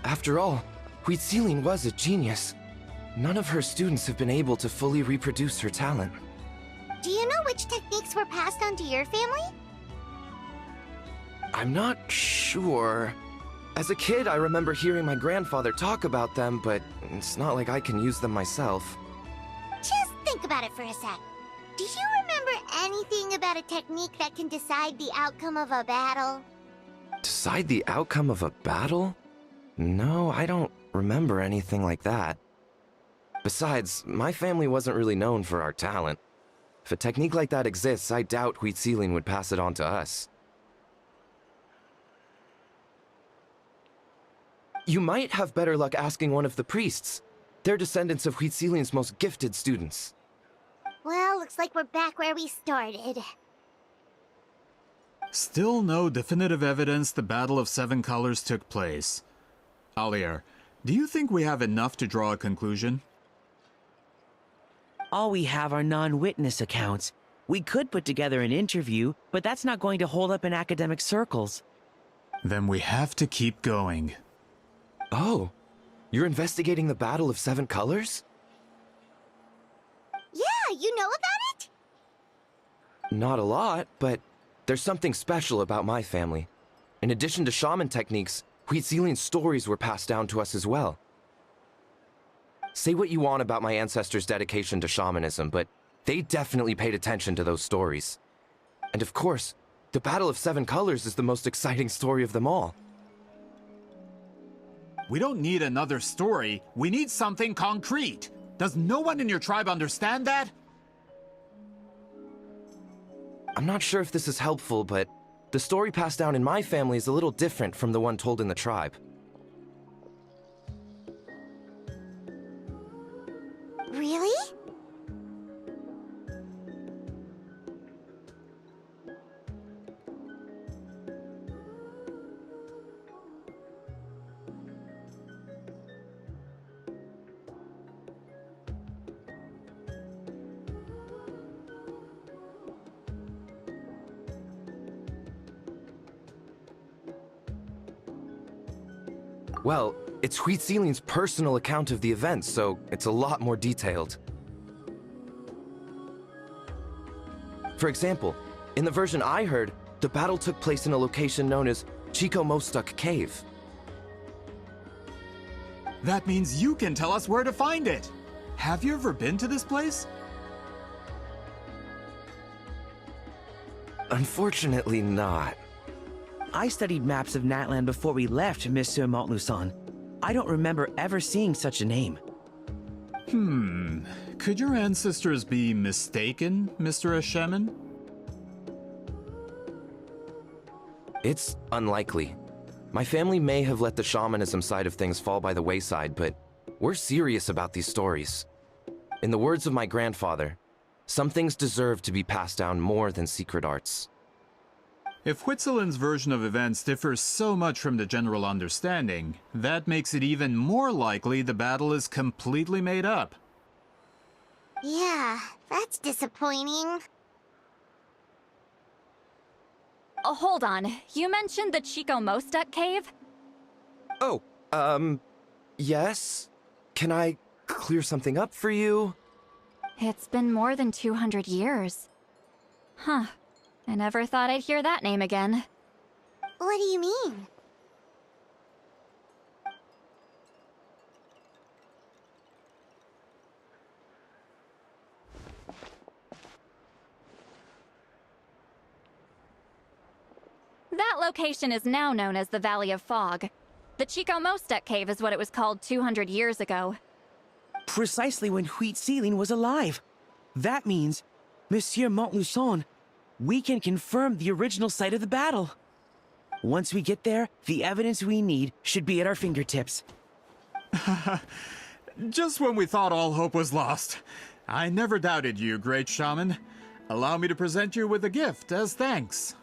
After all, Citlali was a genius. None of her students have been able to fully reproduce her talent. Do you know which techniques were passed on to your family? I'm not sure. As a kid, I remember hearing my grandfather talk about them, but it's not like I can use them myself. Just think about it for a sec. Do you remember anything about a technique that can decide the outcome of a battle? Decide the outcome of a battle? No, I don't remember anything like that. Besides, my family wasn't really known for our talent. If a technique like that exists, I doubt Citlali would pass it on to us. You might have better luck asking one of the priests. They're descendants of Citlali's most gifted students. Well, looks like we're back where we started. Still no definitive evidence the Battle of Seven Colors took place. Alier, do you think we have enough to draw a conclusion? All we have are non-witness accounts. We could put together an interview, but that's not going to hold up in academic circles. Then we have to keep going. Oh, you're investigating the Battle of Seven Colors? Yeah, you know about it? Not a lot, but there's something special about my family. In addition to shaman techniques, Citlali's stories were passed down to us as well. Say what you want about my ancestors' dedication to shamanism, but they definitely paid attention to those stories. And of course, the Battle of Seven Colors is the most exciting story of them all. We don't need another story. We need something concrete. Does no one in your tribe understand that? I'm not sure if this is helpful, but the story passed down in my family is a little different from the one told in the tribe. Really? Well, it's Huitzilin's personal account of the event, so it's a lot more detailed. For example, in the version I heard, the battle took place in a location known as Chico Mostuk Cave. That means you can tell us where to find it. Have you ever been to this place? Unfortunately not. I studied maps of Natlan before we left, Monsieur Montluçon. I don't remember ever seeing such a name. Could your ancestors be mistaken, Mr. Shaman? It's unlikely. My family may have let the shamanism side of things fall by the wayside, but we're serious about these stories. In the words of my grandfather, some things deserve to be passed down more than secret arts. If Huitzilin's version of events differs so much from the general understanding, that makes it even more likely the battle is completely made up. Yeah, that's disappointing. Oh, hold on. You mentioned the Chico Mostuk cave? Oh, yes? Can I clear something up for you? It's been more than 200 years. Huh. I never thought I'd hear that name again. What do you mean? That location is now known as the Valley of Fog. The Chico Mostuk cave is what it was called 200 years ago. Precisely when Huitzilin was alive. That means, Monsieur Montluçon, we can confirm the original site of the battle. Once we get there, the evidence we need should be at our fingertips. Just when we thought all hope was lost. I never doubted you, great shaman. Allow me to present you with a gift as thanks.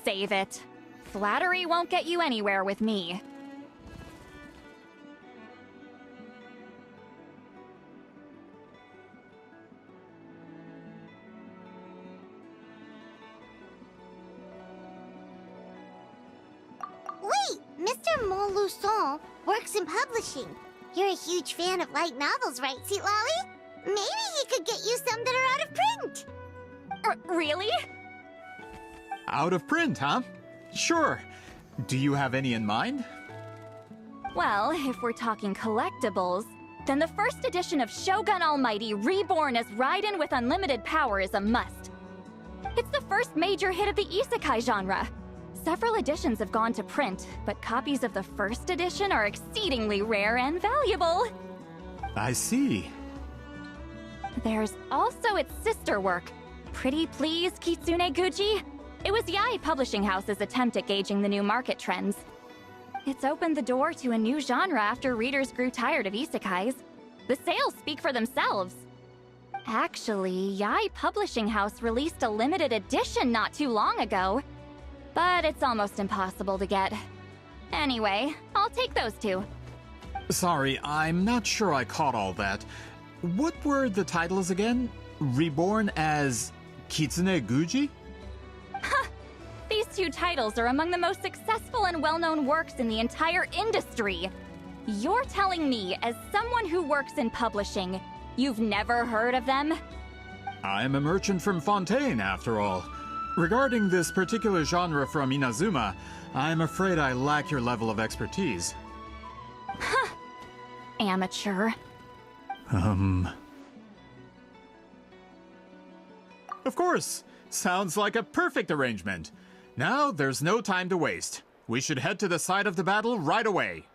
Save it. Flattery won't get you anywhere with me. Wait! Mr. Montluçon works in publishing. You're a huge fan of light novels, right, Citlali? Maybe he could get you some that are out of print. Really? Out of print, huh? Sure. Do you have any in mind? Well, if we're talking collectibles, then the first edition of Shogun Almighty Reborn as Raiden with Unlimited Power is a must. It's the first major hit of the isekai genre. Several editions have gone to print, but copies of the first edition are exceedingly rare and valuable. I see. There's also its sister work, Pretty Please Kitsune Guji. It was Yae Publishing House's attempt at gauging the new market trends. It's opened the door to a new genre after readers grew tired of isekais. The sales speak for themselves. Actually, Yae Publishing House released a limited edition not too long ago. But it's almost impossible to get. Anyway, I'll take those two. Sorry, I'm not sure I caught all that. What were the titles again? Reborn as Kitsune Guji? These two titles are among the most successful and well-known works in the entire industry. You're telling me, as someone who works in publishing, you've never heard of them? I'm a merchant from Fontaine, after all. Regarding this particular genre from Inazuma, I'm afraid I lack your level of expertise. Amateur. Of course! Sounds like a perfect arrangement. Now, there's no time to waste. We should head to the site of the battle right away.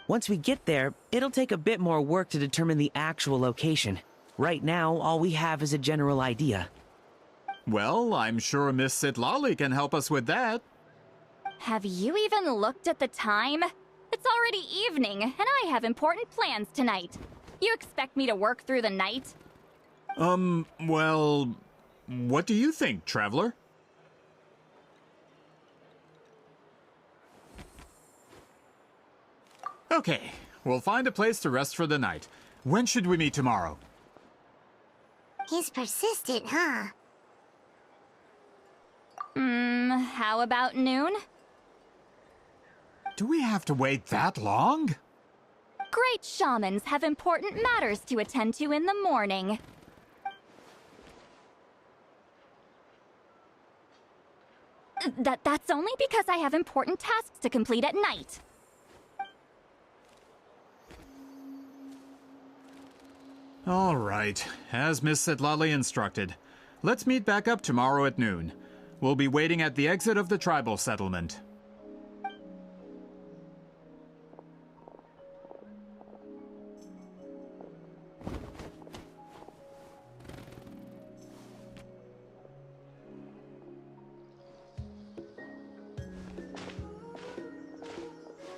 Once we get there, it'll take a bit more work to determine the actual location. Right now, all we have is a general idea. Well, I'm sure Miss Citlali can help us with that. Have you even looked at the time? It's already evening, and I have important plans tonight. You expect me to work through the night? Well, what do you think, traveler? Okay, we'll find a place to rest for the night. When should we meet tomorrow? He's persistent, huh? How about noon? Do we have to wait that long? Great shamans have important matters to attend to in the morning. That's only because I have important tasks to complete at night. All right, as Miss Citlali instructed. Let's meet back up tomorrow at noon. We'll be waiting at the exit of the tribal settlement.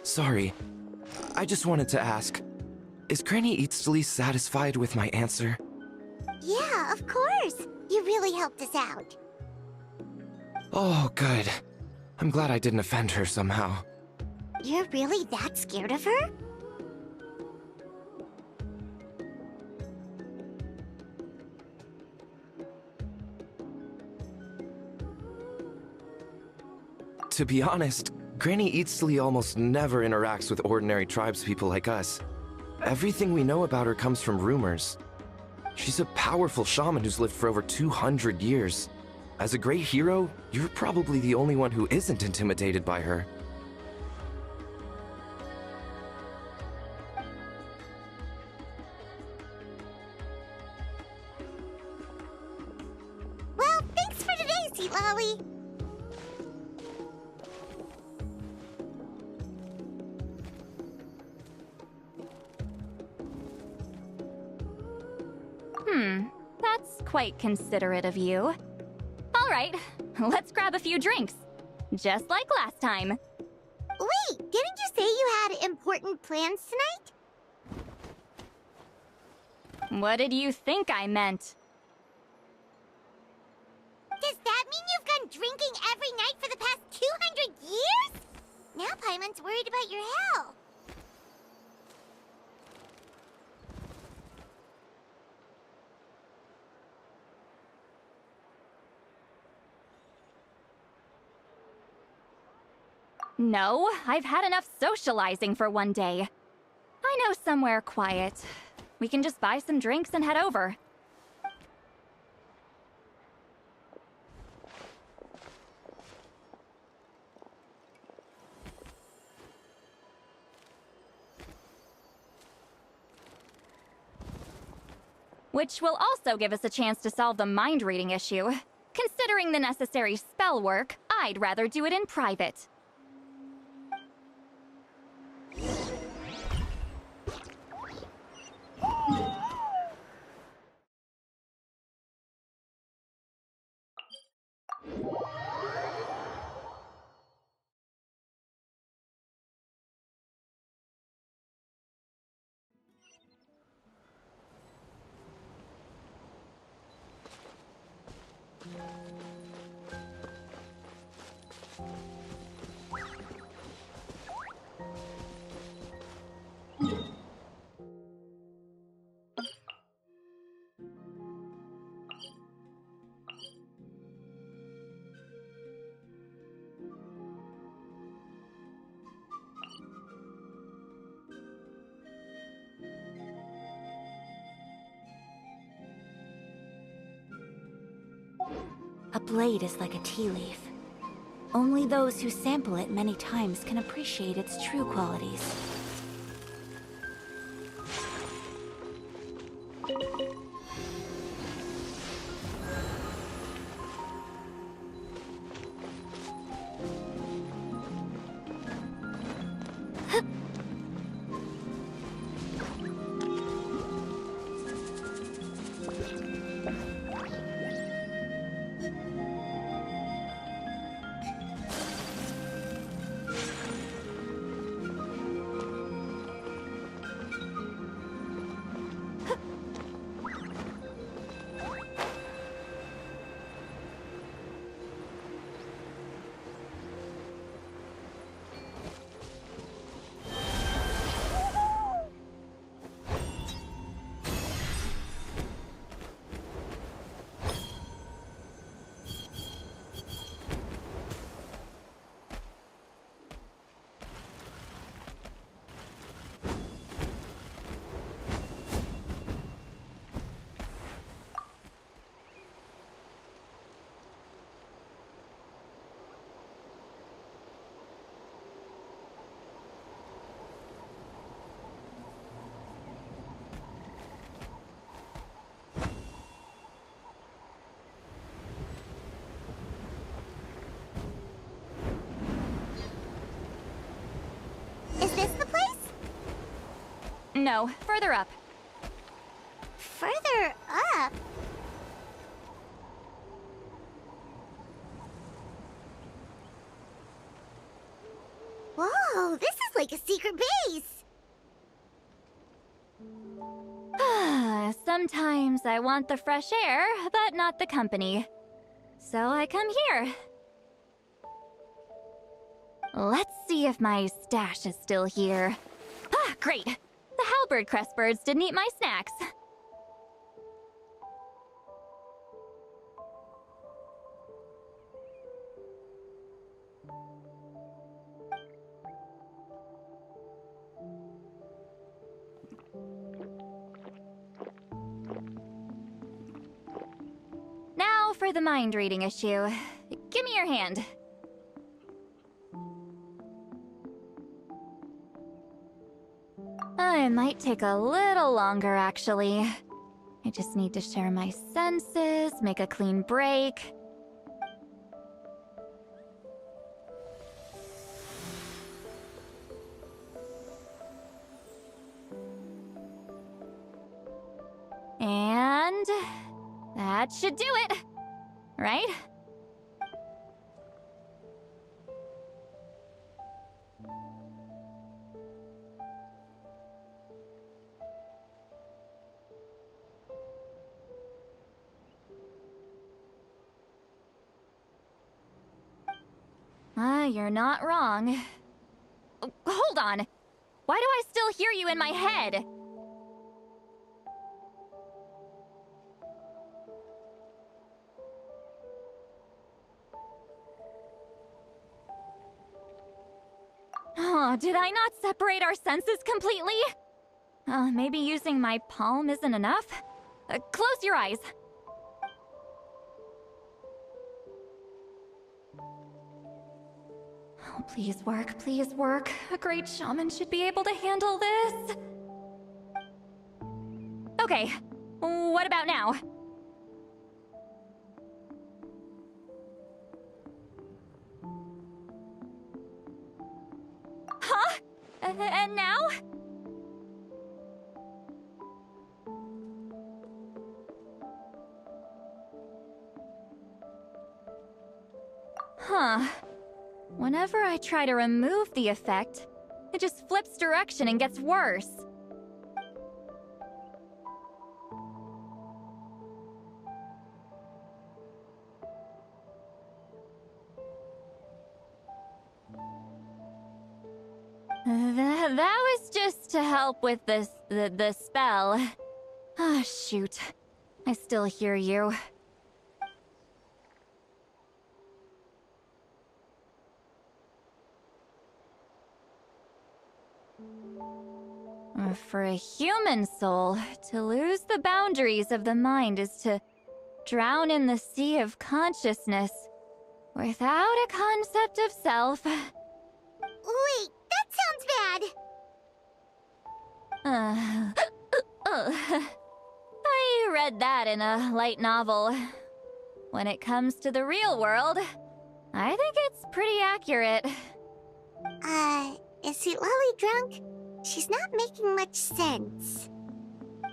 Sorry. I just wanted to ask, is Granny Eatsley satisfied with my answer? Yeah, of course. You really helped us out. Oh, good. I'm glad I didn't offend her somehow. You're really that scared of her? To be honest, Granny Eatsley almost never interacts with ordinary tribespeople like us. Everything we know about her comes from rumors. She's a powerful shaman who's lived for over 200 years. As a great hero, you're probably the only one who isn't intimidated by her. Well, thanks for today, Citlali. That's quite considerate of you. All right, let's grab a few drinks. Just like last time. Wait, didn't you say you had important plans tonight? What did you think I meant? Does that mean you've gone drinking every night for the past 200 years? Now Paimon's worried about your health. No, I've had enough socializing for one day. I know somewhere quiet. We can just buy some drinks and head over. Which will also give us a chance to solve the mind reading issue. Considering the necessary spell work, I'd rather do it in private. A blade is like a tea leaf. Only those who sample it many times can appreciate its true qualities. No, further up. Further up? Whoa, this is like a secret base! Sometimes I want the fresh air, but not the company. So I come here. Let's see if my stash is still here. Ah, great! The halberd crest birds didn't eat my snacks. Now for the mind reading issue. Give me your hand. It might take a little longer, actually. I just need to share my senses, make a clean break. And that should do it, right? You're not wrong. Hold on. Why do I still hear you in my head? Oh, did I not separate our senses completely? Maybe using my palm isn't enough? Close your eyes. Oh, please work, please work. A great shaman should be able to handle this. Okay, what about now? Huh? And now? Huh. Whenever I try to remove the effect, it just flips direction and gets worse. That was just to help with the spell. Ah, shoot. I still hear you. For a human soul, to lose the boundaries of the mind is to drown in the sea of consciousness without a concept of self. Wait, that sounds bad! I read that in a light novel. When it comes to the real world, I think it's pretty accurate. Is Citlali drunk? She's not making much sense.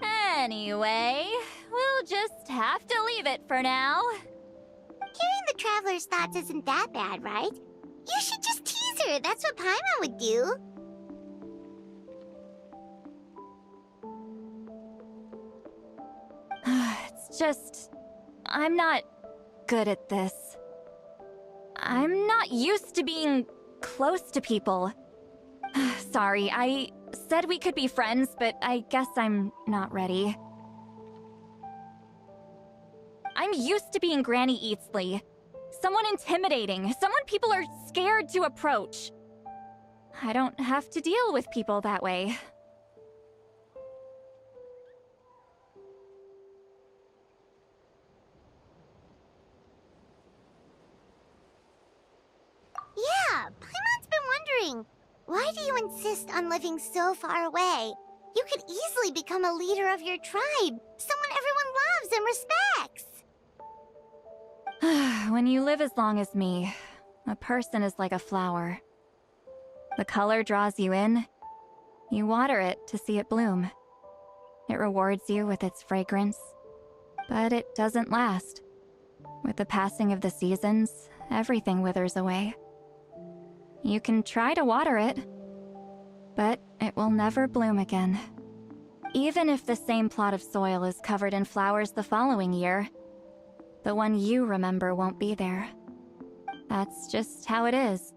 Anyway, we'll just have to leave it for now. Hearing the Traveler's thoughts isn't that bad, right? You should just tease her. That's what Paimon would do. It's just... I'm not good at this. I'm not used to being close to people. Sorry, I said we could be friends, but I guess I'm not ready. I'm used to being Granny Eatsley. Someone intimidating, someone people are scared to approach. I don't have to deal with people that way. Yeah, Paimon's been wondering. Why do you insist on living so far away? You could easily become a leader of your tribe, someone everyone loves and respects. When you live as long as me, a person is like a flower. The color draws you in, You water it to see it bloom. It rewards you with its fragrance, but it doesn't last. With the passing of the seasons, everything withers away. You can try to water it, but it will never bloom again. Even if the same plot of soil is covered in flowers the following year, the one you remember won't be there. That's just how it is.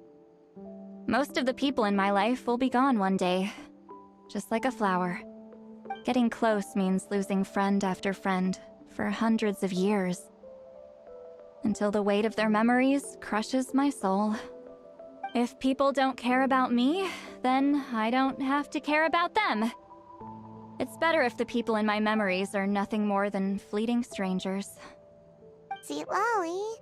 Most of the people in my life will be gone one day, just like a flower. Getting close means losing friend after friend for hundreds of years, until the weight of their memories crushes my soul. If people don't care about me, then I don't have to care about them. It's better if the people in my memories are nothing more than fleeting strangers. Citlali.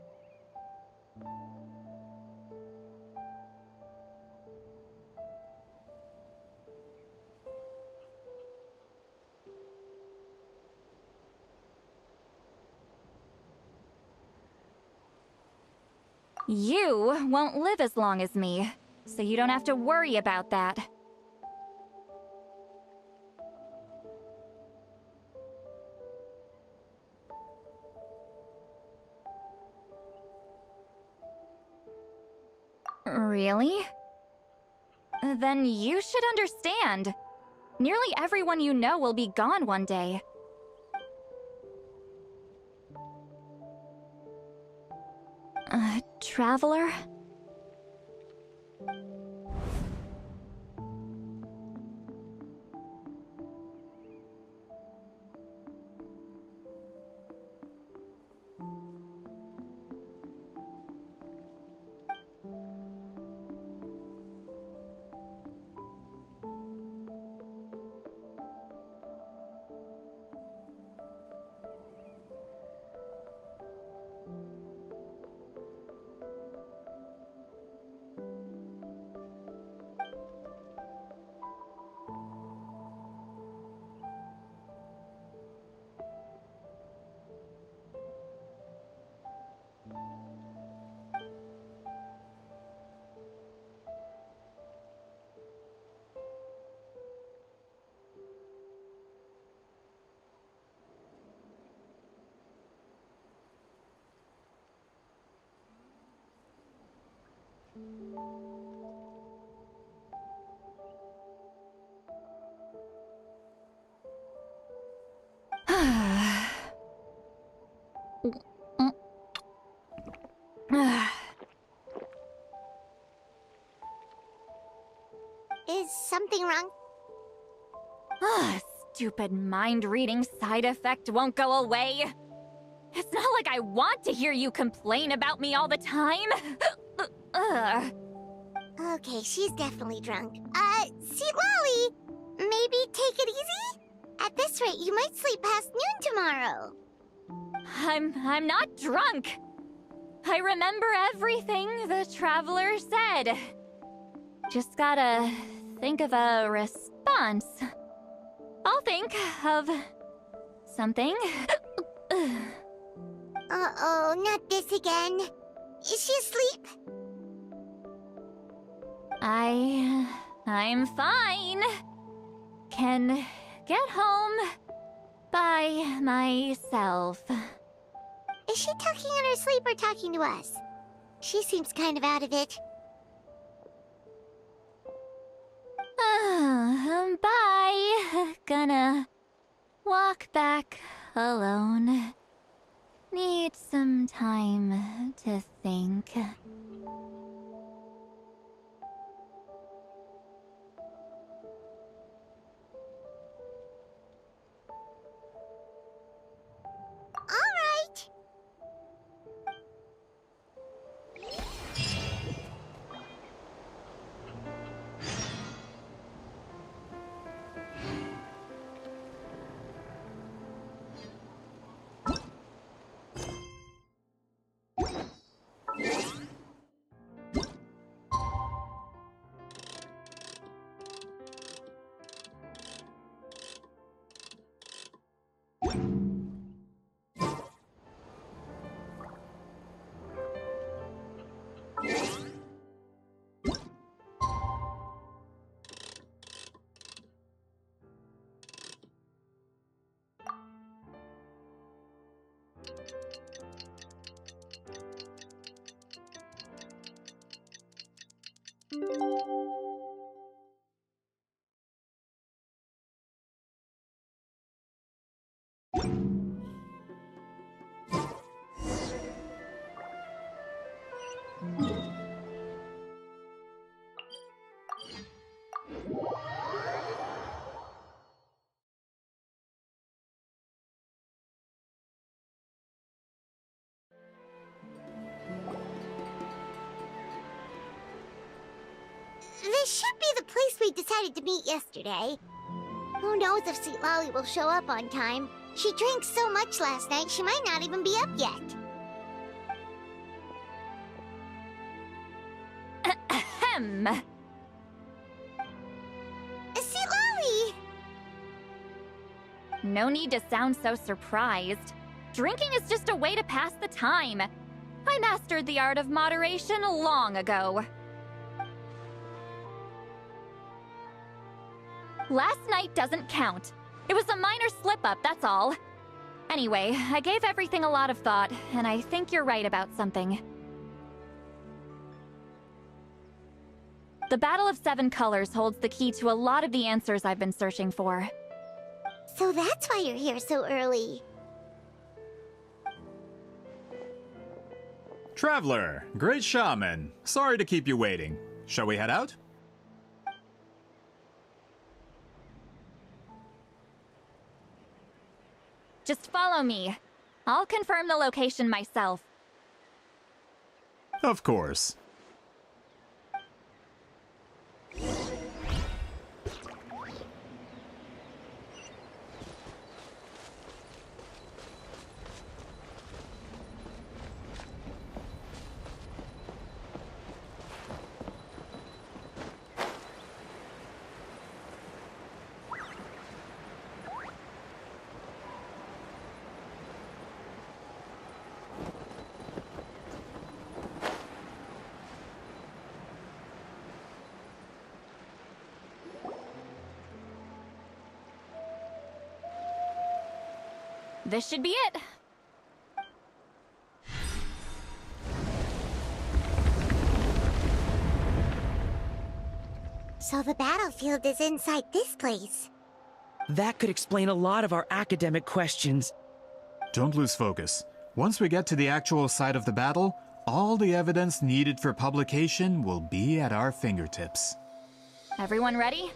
You won't live as long as me, so you don't have to worry about that. Really? Then you should understand. Nearly everyone you know will be gone one day. Traveler? Is something wrong? Stupid mind-reading side effect won't go away. It's not like I want to hear you complain about me all the time. Okay, she's definitely drunk. Citlali, maybe take it easy? At this rate, you might sleep past noon tomorrow. I'm not drunk. I remember everything the Traveler said. Just gotta think of a response. I'll think of something. Uh-oh, not this again. Is she asleep? I'm fine. Can get home by myself. Is she talking in her sleep or talking to us? She seems kind of out of it. Bye. Gonna walk back alone. Need some time to think. All right. decided to meet yesterday. Who knows if Citlali will show up on time? She drank so much last night, she might not even be up yet. Ahem. Citlali! No need to sound so surprised. Drinking is just a way to pass the time. I mastered the art of moderation long ago. Last night doesn't count. It was a minor slip-up, that's all. Anyway, I gave everything a lot of thought, and I think you're right about something. The Battle of Seven Colors holds the key to a lot of the answers I've been searching for. So that's why you're here so early. Traveler, great shaman. Sorry to keep you waiting. Shall we head out? Just follow me. I'll confirm the location myself. Of course. This should be it. So the battlefield is inside this place. That could explain a lot of our academic questions. Don't lose focus. Once we get to the actual site of the battle, all the evidence needed for publication will be at our fingertips. Everyone ready?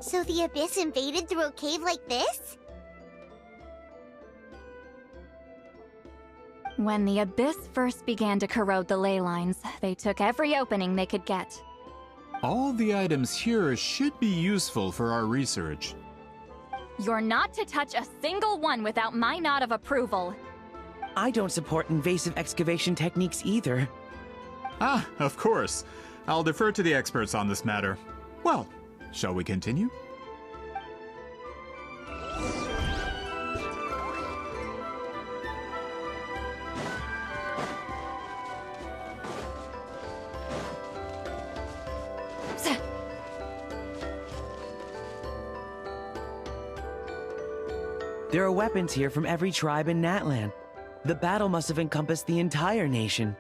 So the Abyss invaded through a cave like this? When the Abyss first began to corrode the ley lines, they took every opening they could get. All the items here should be useful for our research. You're not to touch a single one without my nod of approval. I don't support invasive excavation techniques either. Ah, of course. I'll defer to the experts on this matter. Well, shall we continue? There are weapons here from every tribe in Natlan. The battle must have encompassed the entire nation.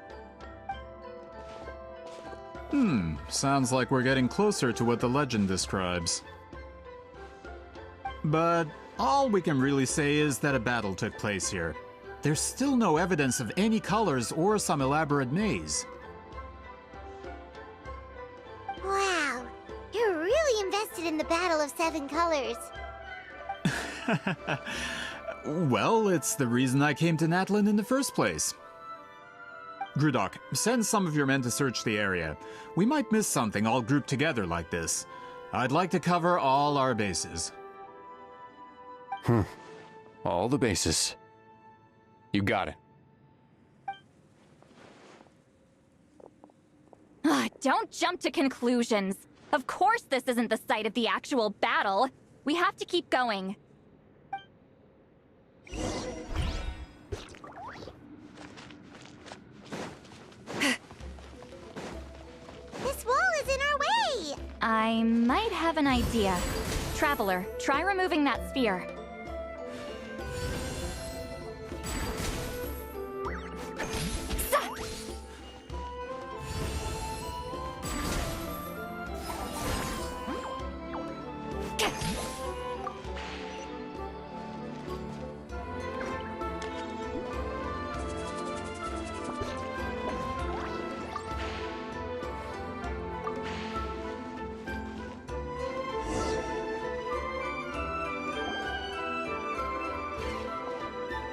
Sounds like we're getting closer to what the legend describes. But all we can really say is that a battle took place here. There's still no evidence of any colors or some elaborate maze. Wow, you're really invested in the Battle of Seven Colors. Well, it's the reason I came to Natlan in the first place. Grudok, send some of your men to search the area. We might miss something all grouped together like this. I'd like to cover all our bases. All the bases. You got it. Don't jump to conclusions. Of course this isn't the site of the actual battle. We have to keep going. This wall is in our way! I might have an idea. Traveler, try removing that sphere.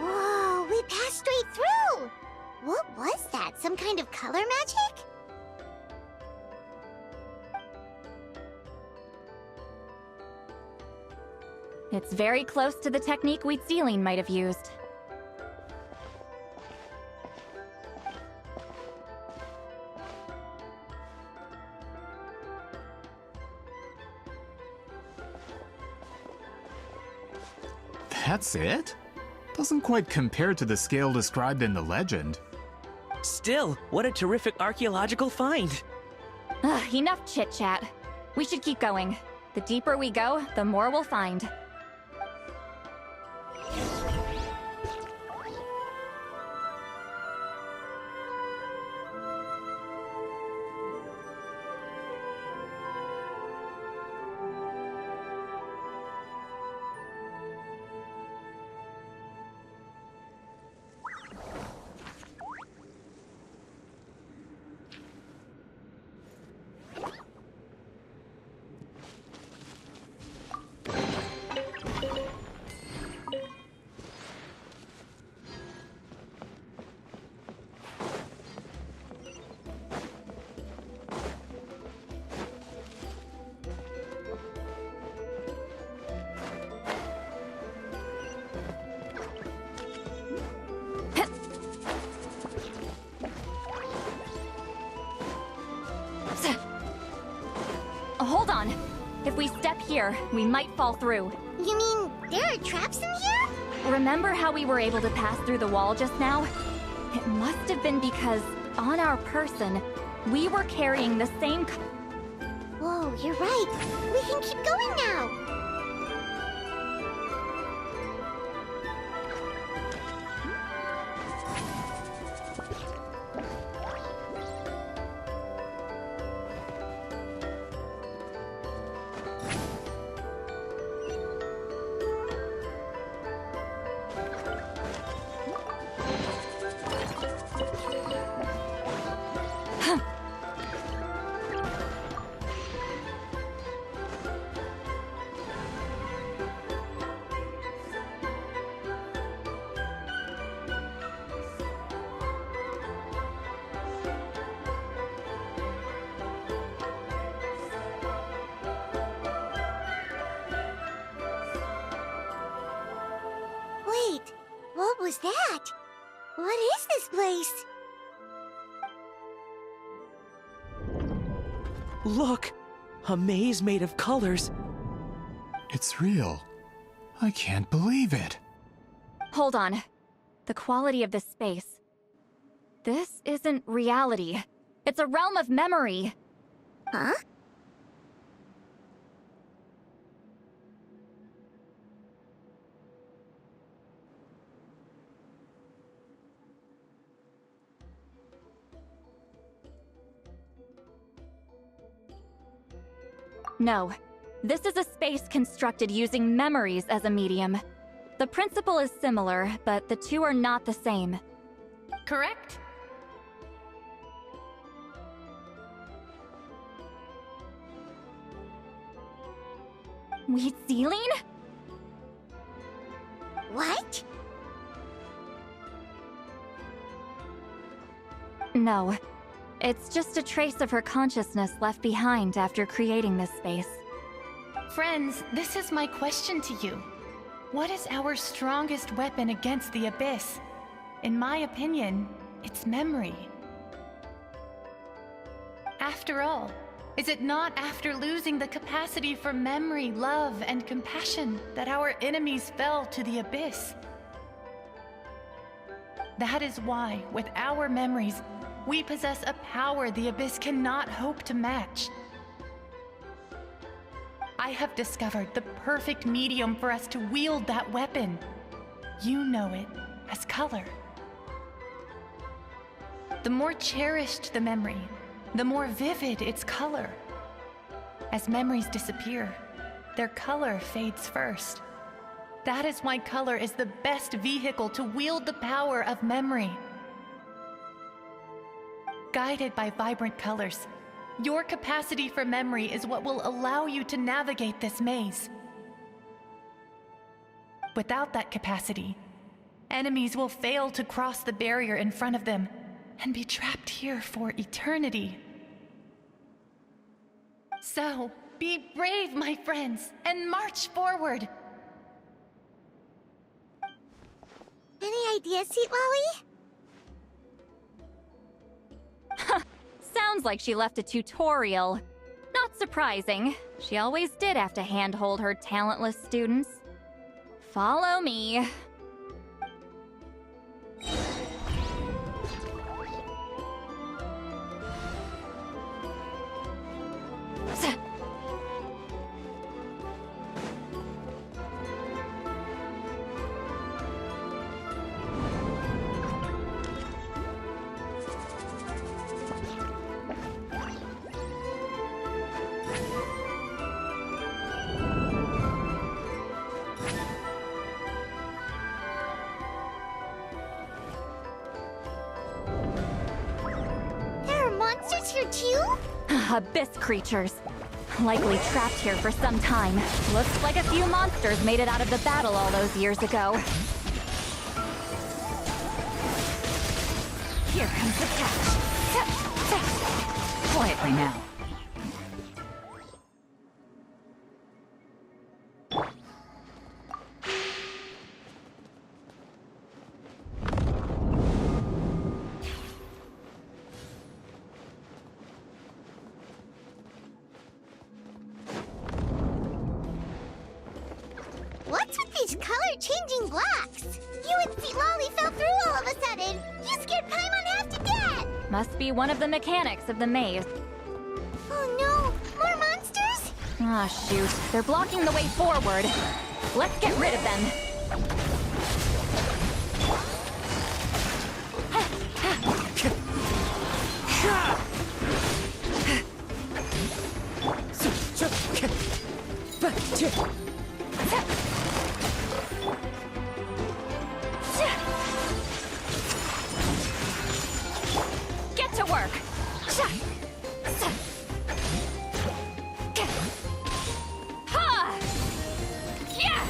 Whoa, we passed straight through! What was that? Some kind of color magic? It's very close to the technique Wheatsealing might have used. That's it? Doesn't quite compare to the scale described in the legend. Still, what a terrific archaeological find. Enough chit-chat. We should keep going. The deeper we go, the more we'll find. Hold on. If we step here, we might fall through. You mean there are traps in here? Remember how we were able to pass through the wall just now? It must have been because, on our person, we were carrying the same... Whoa, you're right. We can keep going now. Wait, what was that? What is this place? Look! A maze made of colors. It's real. I can't believe it. Hold on. The quality of this space. This isn't reality. It's a realm of memory. Huh? No. This is a space constructed using memories as a medium. The principle is similar, but the two are not the same. Correct? Wheatsealing? What? No. It's just a trace of her consciousness left behind after creating this space. Friends, this is my question to you. What is our strongest weapon against the Abyss? In my opinion, it's memory. After all, is it not after losing the capacity for memory, love, and compassion that our enemies fell to the Abyss? That is why, with our memories, we possess a power the Abyss cannot hope to match. I have discovered the perfect medium for us to wield that weapon. You know it as color. The more cherished the memory, the more vivid its color. As memories disappear, their color fades first. That is why color is the best vehicle to wield the power of memory. Guided by vibrant colors, your capacity for memory is what will allow you to navigate this maze. Without that capacity, enemies will fail to cross the barrier in front of them and be trapped here for eternity. So, be brave, my friends, and march forward! Any ideas, Citlali? Sounds like she left a tutorial. Not surprising. She always did have to handhold her talentless students. Follow me. Monsters here too? Abyss creatures. Likely trapped here for some time. Looks like a few monsters made it out of the battle all those years ago. Here comes the catch. Quietly now. What's with these color-changing blocks? You and Citlali fell through all of a sudden. You scared Paimon half to death. Must be one of the mechanics of the maze. Oh no, more monsters? Ah, shoot. They're blocking the way forward. Let's get rid of them. Get to work! Ha! Yeah!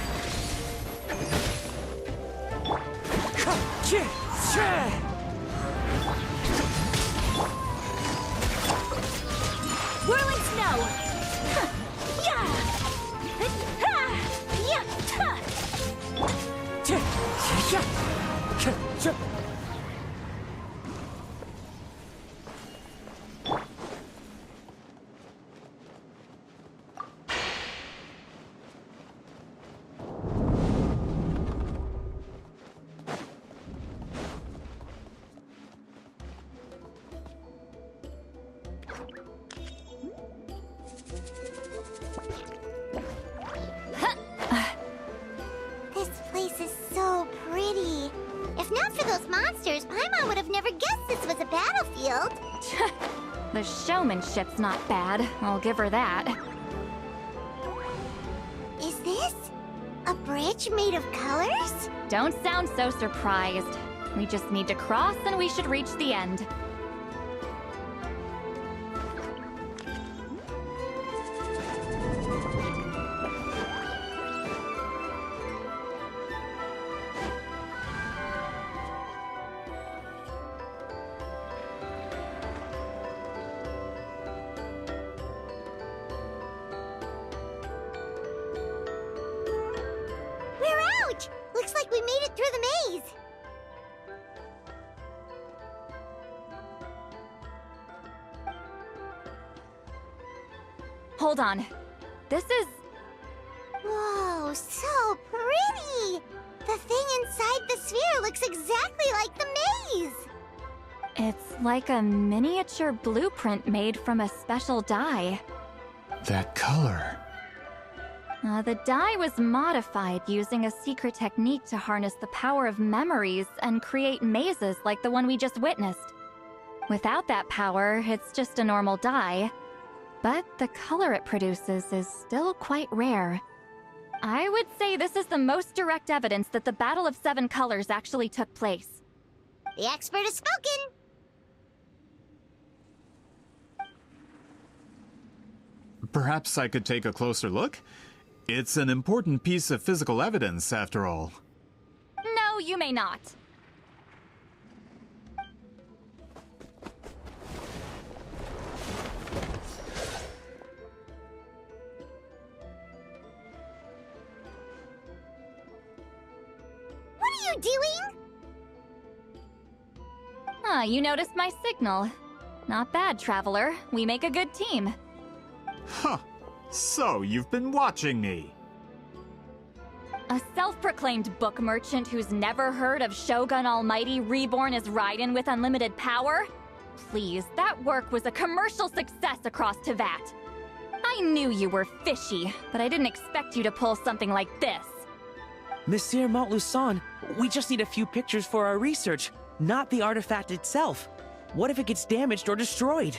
Whirling snow! This place is so pretty. If not for those monsters, Paimon would have never guessed this was a battlefield. The showmanship's not bad, I'll give her that. Is this a bridge made of colors? Don't sound so surprised. We just need to cross and we should reach the end. We're out! Looks like we made it through the maze. Hold on. This is... Whoa, so pretty! The thing inside the sphere looks exactly like the maze! It's like a miniature blueprint made from a special dye. That color. The dye was modified using a secret technique to harness the power of memories and create mazes like the one we just witnessed. Without that power, it's just a normal dye, but the color it produces is still quite rare. I would say this is the most direct evidence that the Battle of Seven Colors actually took place. The expert has spoken! Perhaps I could take a closer look? It's an important piece of physical evidence, after all. No, you may not. What are you doing? You noticed my signal. Not bad, Traveler. We make a good team. Huh. So, you've been watching me. A self-proclaimed book merchant who's never heard of Shogun Almighty reborn as Raiden with unlimited power? Please, that work was a commercial success across Teyvat. I knew you were fishy, but I didn't expect you to pull something like this. Monsieur Montluçon, we just need a few pictures for our research, not the artifact itself. What if it gets damaged or destroyed?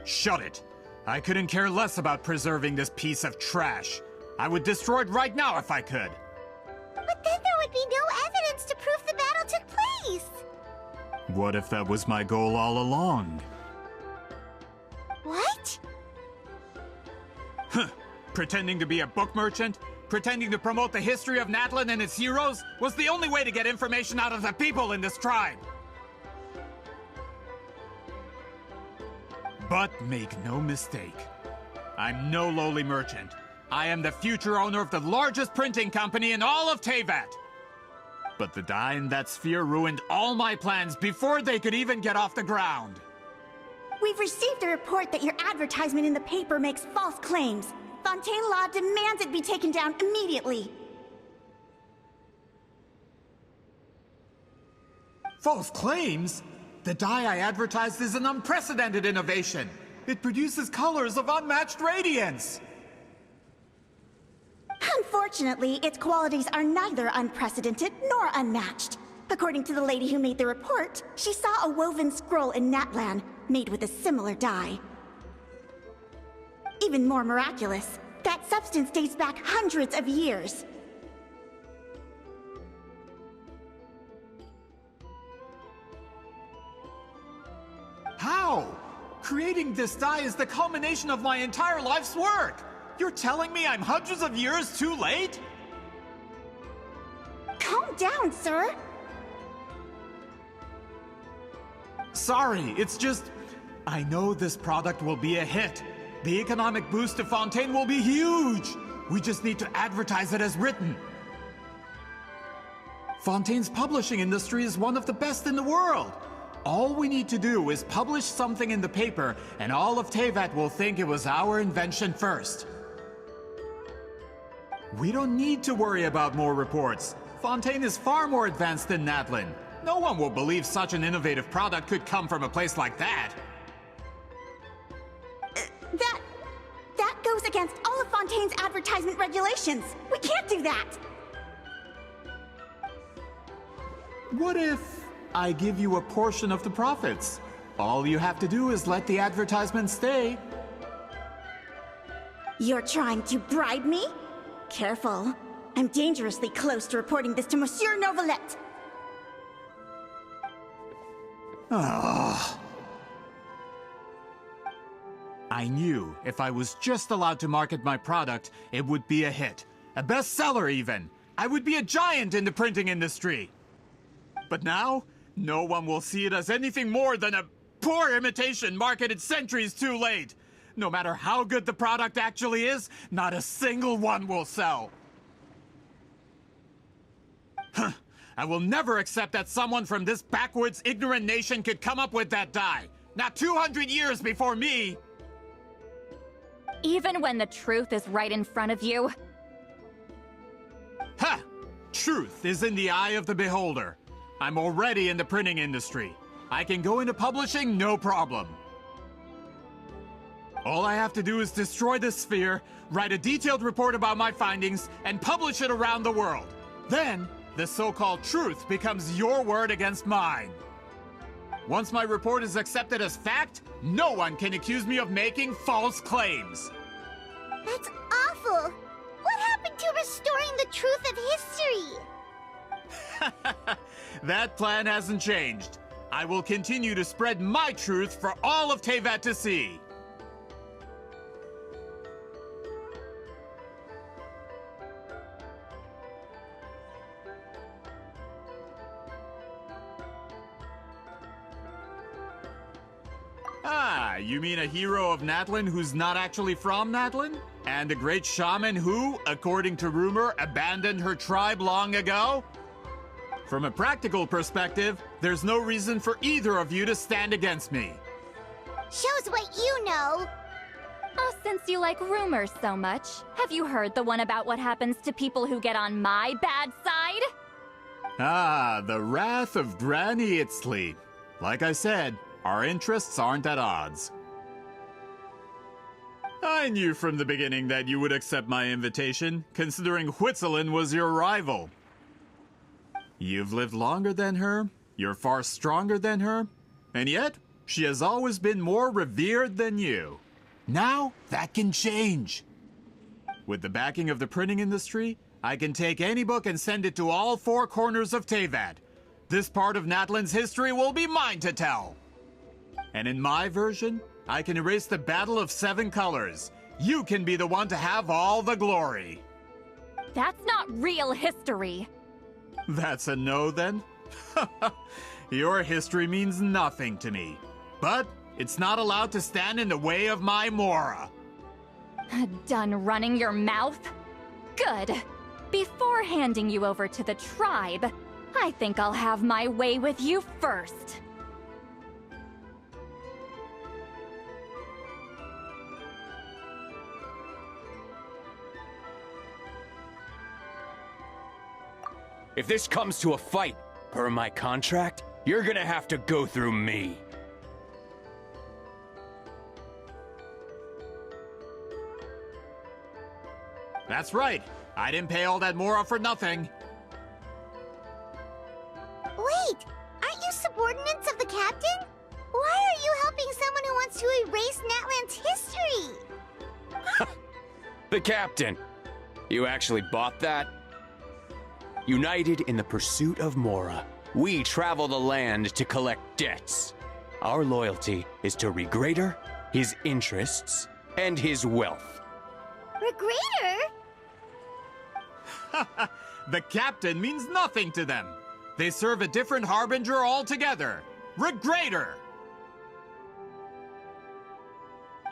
Shut it! I couldn't care less about preserving this piece of trash. I would destroy it right now if I could. But then there would be no evidence to prove the battle took place. What if that was my goal all along? What? Huh. Pretending to be a book merchant? Pretending to promote the history of Natlan and its heroes was the only way to get information out of the people in this tribe. But make no mistake, I'm no lowly merchant. I am the future owner of the largest printing company in all of Teyvat. But the dye in that sphere ruined all my plans before they could even get off the ground. We've received a report that your advertisement in the paper makes false claims. Fontaine Law demands it be taken down immediately. False claims? The dye I advertised is an unprecedented innovation. It produces colors of unmatched radiance. Unfortunately, its qualities are neither unprecedented nor unmatched. According to the lady who made the report, she saw a woven scroll in Natlan made with a similar dye. Even more miraculous, that substance dates back hundreds of years. How? Creating this dye is the culmination of my entire life's work! You're telling me I'm hundreds of years too late? Calm down, sir! Sorry, it's just... I know this product will be a hit. The economic boost to Fontaine will be huge! We just need to advertise it as written. Fontaine's publishing industry is one of the best in the world. All we need to do is publish something in the paper, and all of Teyvat will think it was our invention first. We don't need to worry about more reports. Fontaine is far more advanced than Natlan. No one will believe such an innovative product could come from a place like that. That goes against all of Fontaine's advertisement regulations. We can't do that. What if I give you a portion of the profits? All you have to do is let the advertisement stay. You're trying to bribe me? Careful. I'm dangerously close to reporting this to Monsieur Novelette. I knew if I was just allowed to market my product, it would be a hit. A bestseller, even. I would be a giant in the printing industry. But now, no one will see it as anything more than a poor imitation marketed centuries too late. No matter how good the product actually is, not a single one will sell. Huh. I will never accept that someone from this backwoods, ignorant nation could come up with that dye. Not 200 years before me! Even when the truth is right in front of you? Ha! Truth is in the eye of the beholder. I'm already in the printing industry. I can go into publishing, no problem. All I have to do is destroy this sphere, write a detailed report about my findings, and publish it around the world. Then, the so-called truth becomes your word against mine. Once my report is accepted as fact, no one can accuse me of making false claims. That's awful! What happened to restoring the truth of history? That plan hasn't changed. I will continue to spread my truth for all of Teyvat to see. Ah, you mean a hero of Natlan who's not actually from Natlan? And a great shaman who, according to rumor, abandoned her tribe long ago? From a practical perspective, there's no reason for either of you to stand against me. Shows what you know. Oh, since you like rumors so much, have you heard the one about what happens to people who get on my bad side? Ah, the wrath of Granny Citlali. Like I said, our interests aren't at odds. I knew from the beginning that you would accept my invitation, considering Whitzelin was your rival. You've lived longer than her, you're far stronger than her, and yet, she has always been more revered than you. Now, that can change. With the backing of the printing industry, I can take any book and send it to all four corners of Teyvat. This part of Natlan's history will be mine to tell. And in my version, I can erase the Battle of Seven Colors. You can be the one to have all the glory. That's not real history. That's a no, then? Your history means nothing to me. But it's not allowed to stand in the way of my Mora. Done running your mouth? Good. Before handing you over to the tribe, I think I'll have my way with you first. If this comes to a fight, per my contract, you're gonna have to go through me. That's right. I didn't pay all that Mora for nothing. Wait, aren't you subordinates of the captain? Why are you helping someone who wants to erase Natlan's history? The captain. You actually bought that? United in the pursuit of Mora, we travel the land to collect debts. Our loyalty is to Regrader, his interests, and his wealth. Regrader? The captain means nothing to them. They serve a different harbinger altogether. Regrader!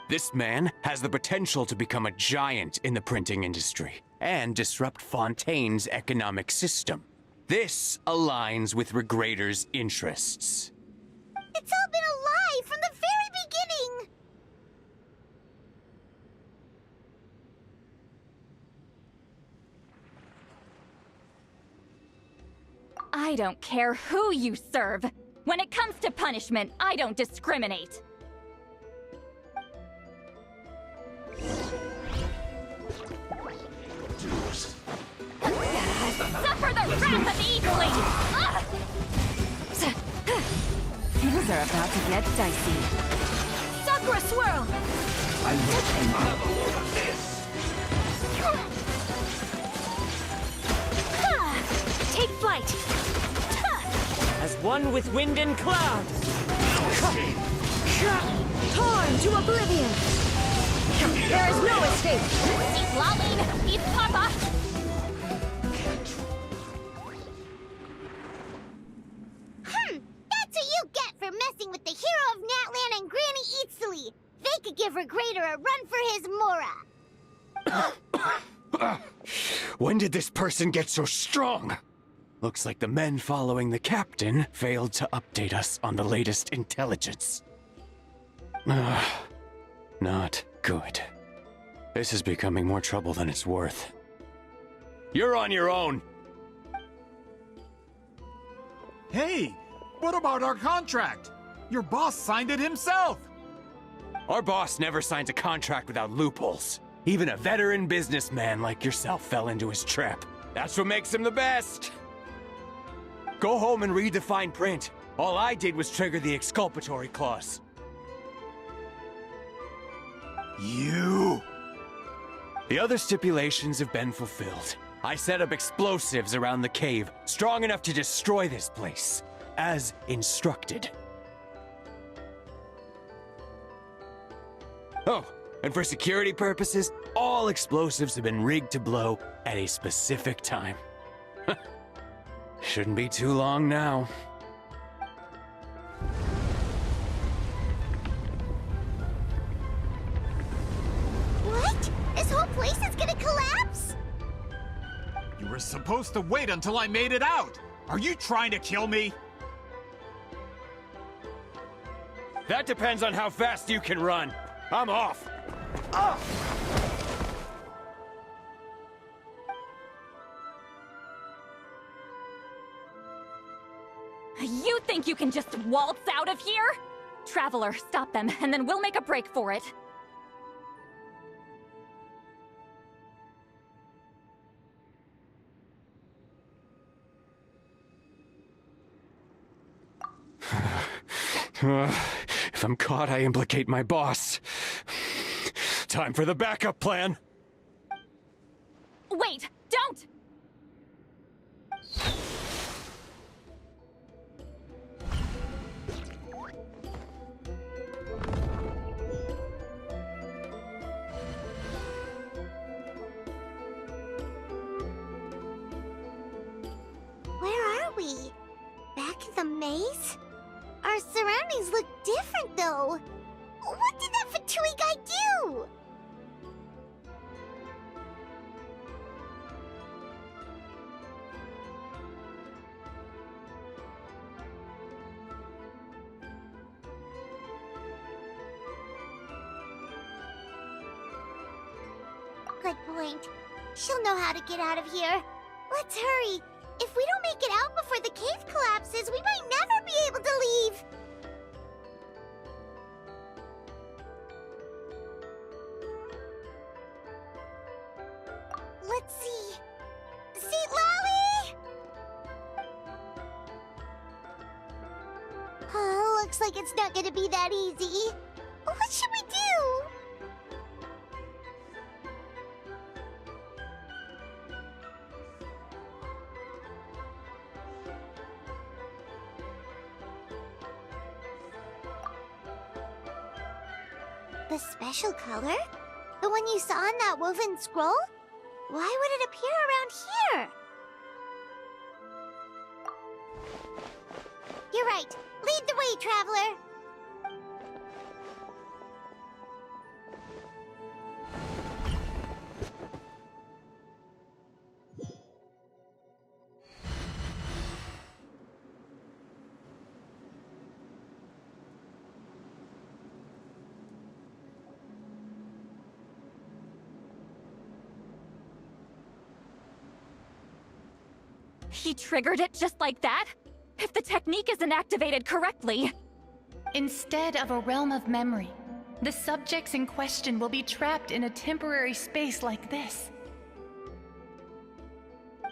This man has the potential to become a giant in the printing industry and disrupt Fontaine's economic system. This aligns with Regrader's interests. It's all been a lie from the very beginning! I don't care who you serve. When it comes to punishment, I don't discriminate. Suffer the wrath of Eatling! Things are about to get dicey. Sakura Swirl! I'm this. Take flight! As one with wind and cloud. Torn to oblivion! There is no escape! Citlali! Eat Papa! That's what you get for messing with the hero of Natlan and Granny Citlali. They could give Regrader a run for his Mora. When did this person get so strong? Looks like the men following the captain failed to update us on the latest intelligence. Not good. This is becoming more trouble than it's worth. You're on your own! Hey, what about our contract? Your boss signed it himself! Our boss never signs a contract without loopholes. Even a veteran businessman like yourself fell into his trap. That's what makes him the best. Go home and read the fine print. All I did was trigger the exculpatory clause. You! The other stipulations have been fulfilled. I set up explosives around the cave, strong enough to destroy this place, as instructed. Oh, and for security purposes, all explosives have been rigged to blow at a specific time. Shouldn't be too long now. What? This whole place is gonna collapse? You were supposed to wait until I made it out! Are you trying to kill me? That depends on how fast you can run. I'm off. Ah! You think you can just waltz out of here? Traveler, stop them, and then we'll make a break for it. If I'm caught, I implicate my boss. Time for the backup plan. Wait, don't! Where are we? Back in the maze? Our surroundings look different, though. What did that Fatui guy do? Good point. She'll know how to get out of here. Let's hurry. If we don't make it out before the cave collapses, we might never be able to leave. Let's see. Citlali! Looks like it's not gonna be that easy. What should we do? The special color? The one you saw in that woven scroll? Why would it appear around here? You're right. Lead the way, traveler. He triggered it just like that? If the technique isn't activated correctly... Instead of a realm of memory, the subjects in question will be trapped in a temporary space like this.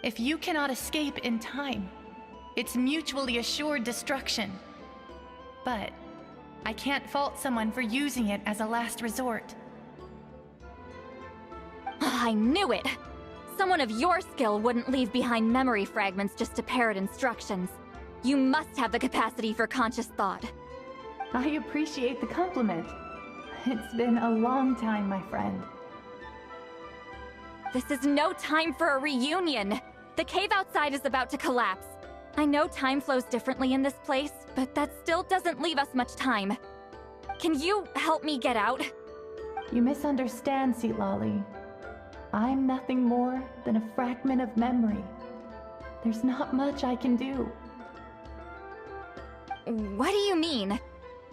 If you cannot escape in time, it's mutually assured destruction. But I can't fault someone for using it as a last resort. I knew it! Someone of your skill wouldn't leave behind memory fragments just to parrot instructions. You must have the capacity for conscious thought. I appreciate the compliment. It's been a long time, my friend. This is no time for a reunion. The cave outside is about to collapse. I know time flows differently in this place, but that still doesn't leave us much time. Can you help me get out? You misunderstand, Citlali. I'm nothing more than a fragment of memory. There's not much I can do. What do you mean?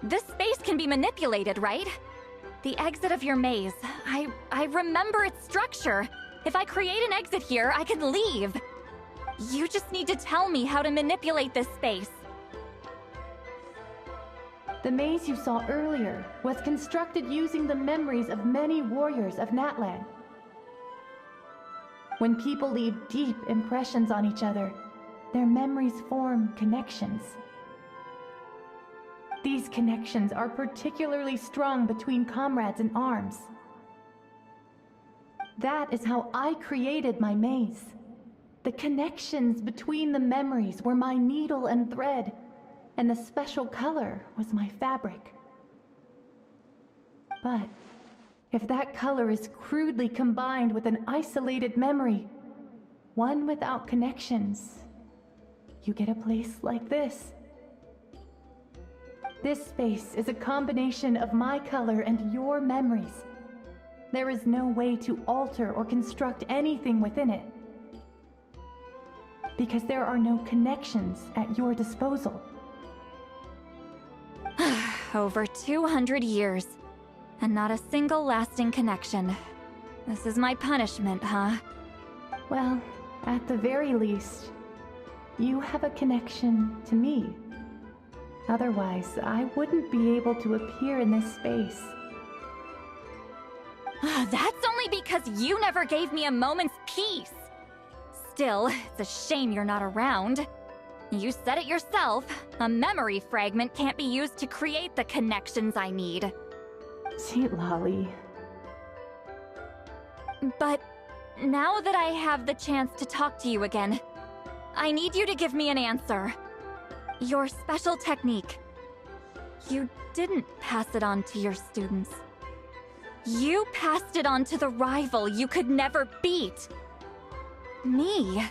This space can be manipulated, right? The exit of your maze. I remember its structure. If I create an exit here, I can leave. You just need to tell me how to manipulate this space. The maze you saw earlier was constructed using the memories of many warriors of Natlan. When people leave deep impressions on each other, their memories form connections. These connections are particularly strong between comrades in arms. That is how I created my maze. The connections between the memories were my needle and thread, and the special color was my fabric. But if that color is crudely combined with an isolated memory, one without connections, you get a place like this. This space is a combination of my color and your memories. There is no way to alter or construct anything within it, because there are no connections at your disposal. Over 200 years, and not a single lasting connection. This is my punishment, huh? Well, at the very least, you have a connection to me. Otherwise, I wouldn't be able to appear in this space. That's only because you never gave me a moment's peace. Still, it's a shame you're not around. You said it yourself. A memory fragment can't be used to create the connections I need. Citlali. But now that I have the chance to talk to you again, I need you to give me an answer. Your special technique. You didn't pass it on to your students. You passed it on to the rival you could never beat. Me.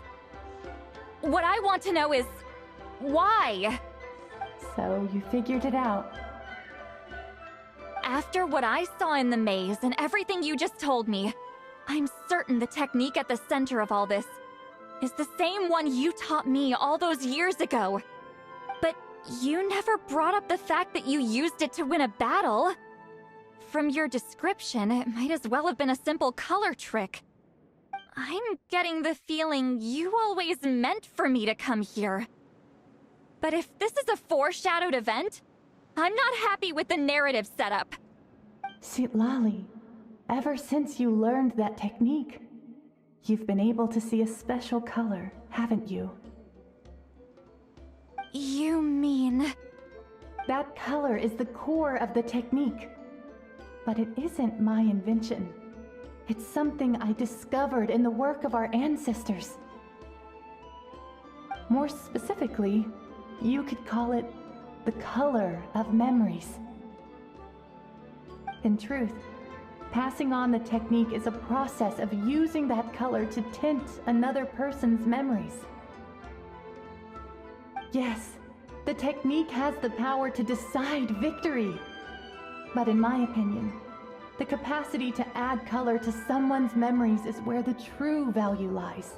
What I want to know is, why? So you figured it out. After what I saw in the maze and everything you just told me, I'm certain the technique at the center of all this is the same one you taught me all those years ago. But you never brought up the fact that you used it to win a battle. From your description, it might as well have been a simple color trick. I'm getting the feeling you always meant for me to come here. But if this is a foreshadowed event, I'm not happy with the narrative setup. Citlali, ever since you learned that technique, you've been able to see a special color, haven't you? You mean... That color is the core of the technique. But it isn't my invention. It's something I discovered in the work of our ancestors. More specifically, you could call it the color of memories. In truth, passing on the technique is a process of using that color to tint another person's memories. Yes, the technique has the power to decide victory. But in my opinion, the capacity to add color to someone's memories is where the true value lies.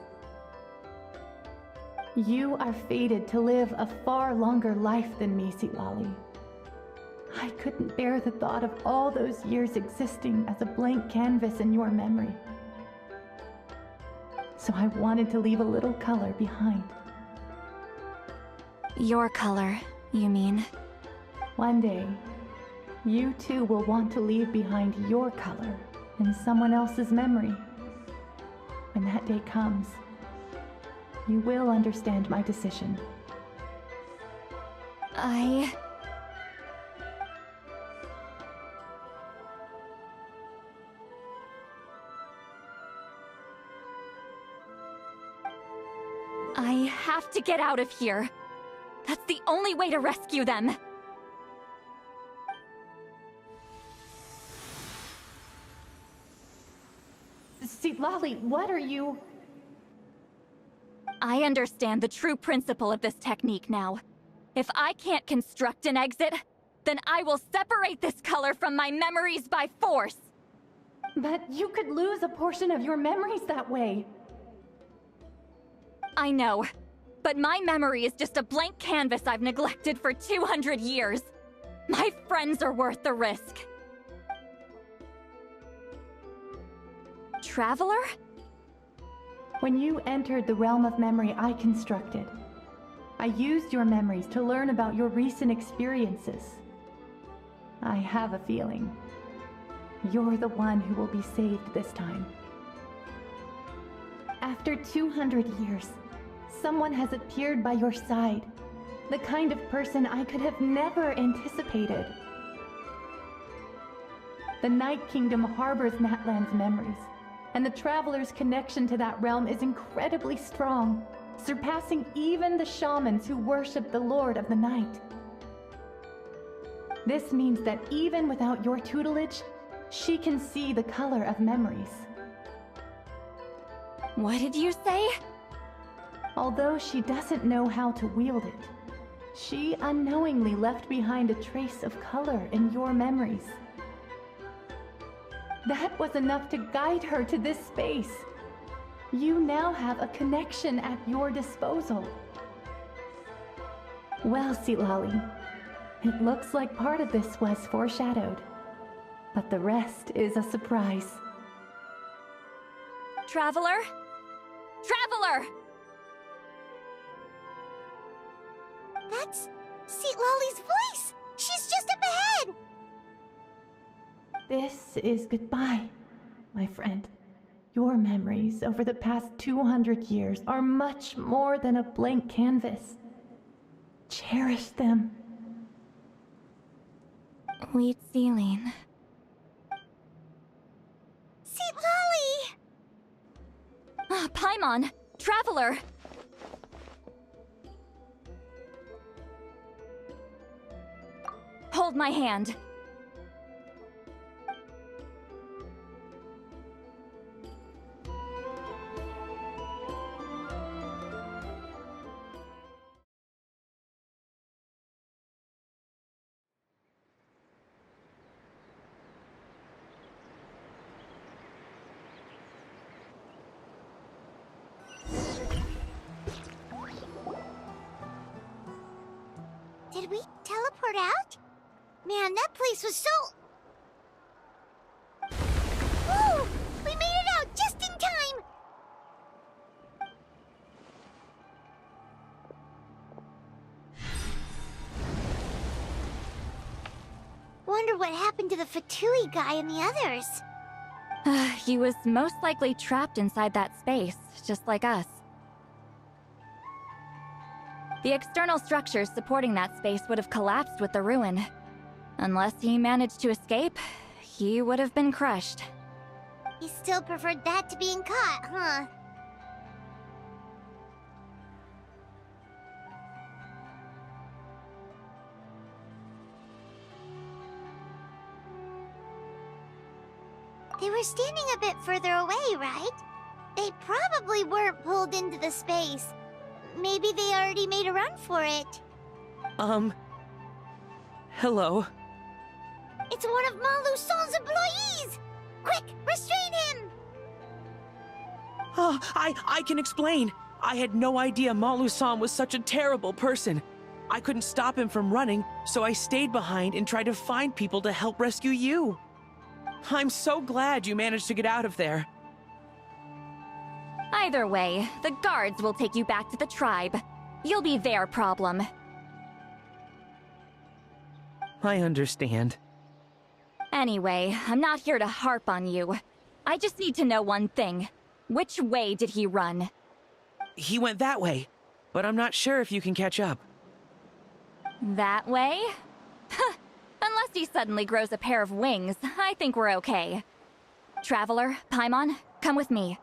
You are fated to live a far longer life than me, Citlali. I couldn't bear the thought of all those years existing as a blank canvas in your memory. So I wanted to leave a little color behind. Your color, you mean? One day, you too will want to leave behind your color in someone else's memory. When that day comes, you will understand my decision. I have to get out of here. That's the only way to rescue them. Citlali, what are you... I understand the true principle of this technique now. If I can't construct an exit, then I will separate this color from my memories by force. But you could lose a portion of your memories that way. I know, but my memory is just a blank canvas I've neglected for 200 years. My friends are worth the risk. Traveler? When you entered the realm of memory I constructed, I used your memories to learn about your recent experiences. I have a feeling. You're the one who will be saved this time. After 200 years, someone has appeared by your side. The kind of person I could have never anticipated. The Night Kingdom harbors Natlan's memories, and the Traveler's connection to that realm is incredibly strong, surpassing even the shamans who worship the Lord of the Night. This means that even without your tutelage, she can see the color of memories. What did you say? Although she doesn't know how to wield it, she unknowingly left behind a trace of color in your memories. That was enough to guide her to this space. You now have a connection at your disposal. Well, Citlali, it looks like part of this was foreshadowed, but the rest is a surprise. Traveler? Traveler! That's Citlali's voice! She's just up ahead! This is goodbye, my friend. Your memories over the past 200 years are much more than a blank canvas. Cherish them. Wheatsealing. Citlali! Paimon! Traveler! Hold my hand. Did we teleport out? Man, that place was so... Whoa! We made it out just in time! Wonder what happened to the Fatui guy and the others. He was most likely trapped inside that space, just like us. The external structures supporting that space would have collapsed with the ruin. Unless he managed to escape, he would have been crushed. He still preferred that to being caught, huh? They were standing a bit further away, right? They probably weren't pulled into the space. Maybe they already made a run for it. Hello? It's one of Maluson's employees! Quick, restrain him! Oh, I can explain. I had no idea Malu-san was such a terrible person. I couldn't stop him from running, so I stayed behind and tried to find people to help rescue you. I'm so glad you managed to get out of there. Either way, the guards will take you back to the tribe. You'll be their problem. I understand. Anyway, I'm not here to harp on you. I just need to know one thing. Which way did he run? He went that way, but I'm not sure if you can catch up. That way? Unless he suddenly grows a pair of wings, I think we're okay. Traveler, Paimon, come with me.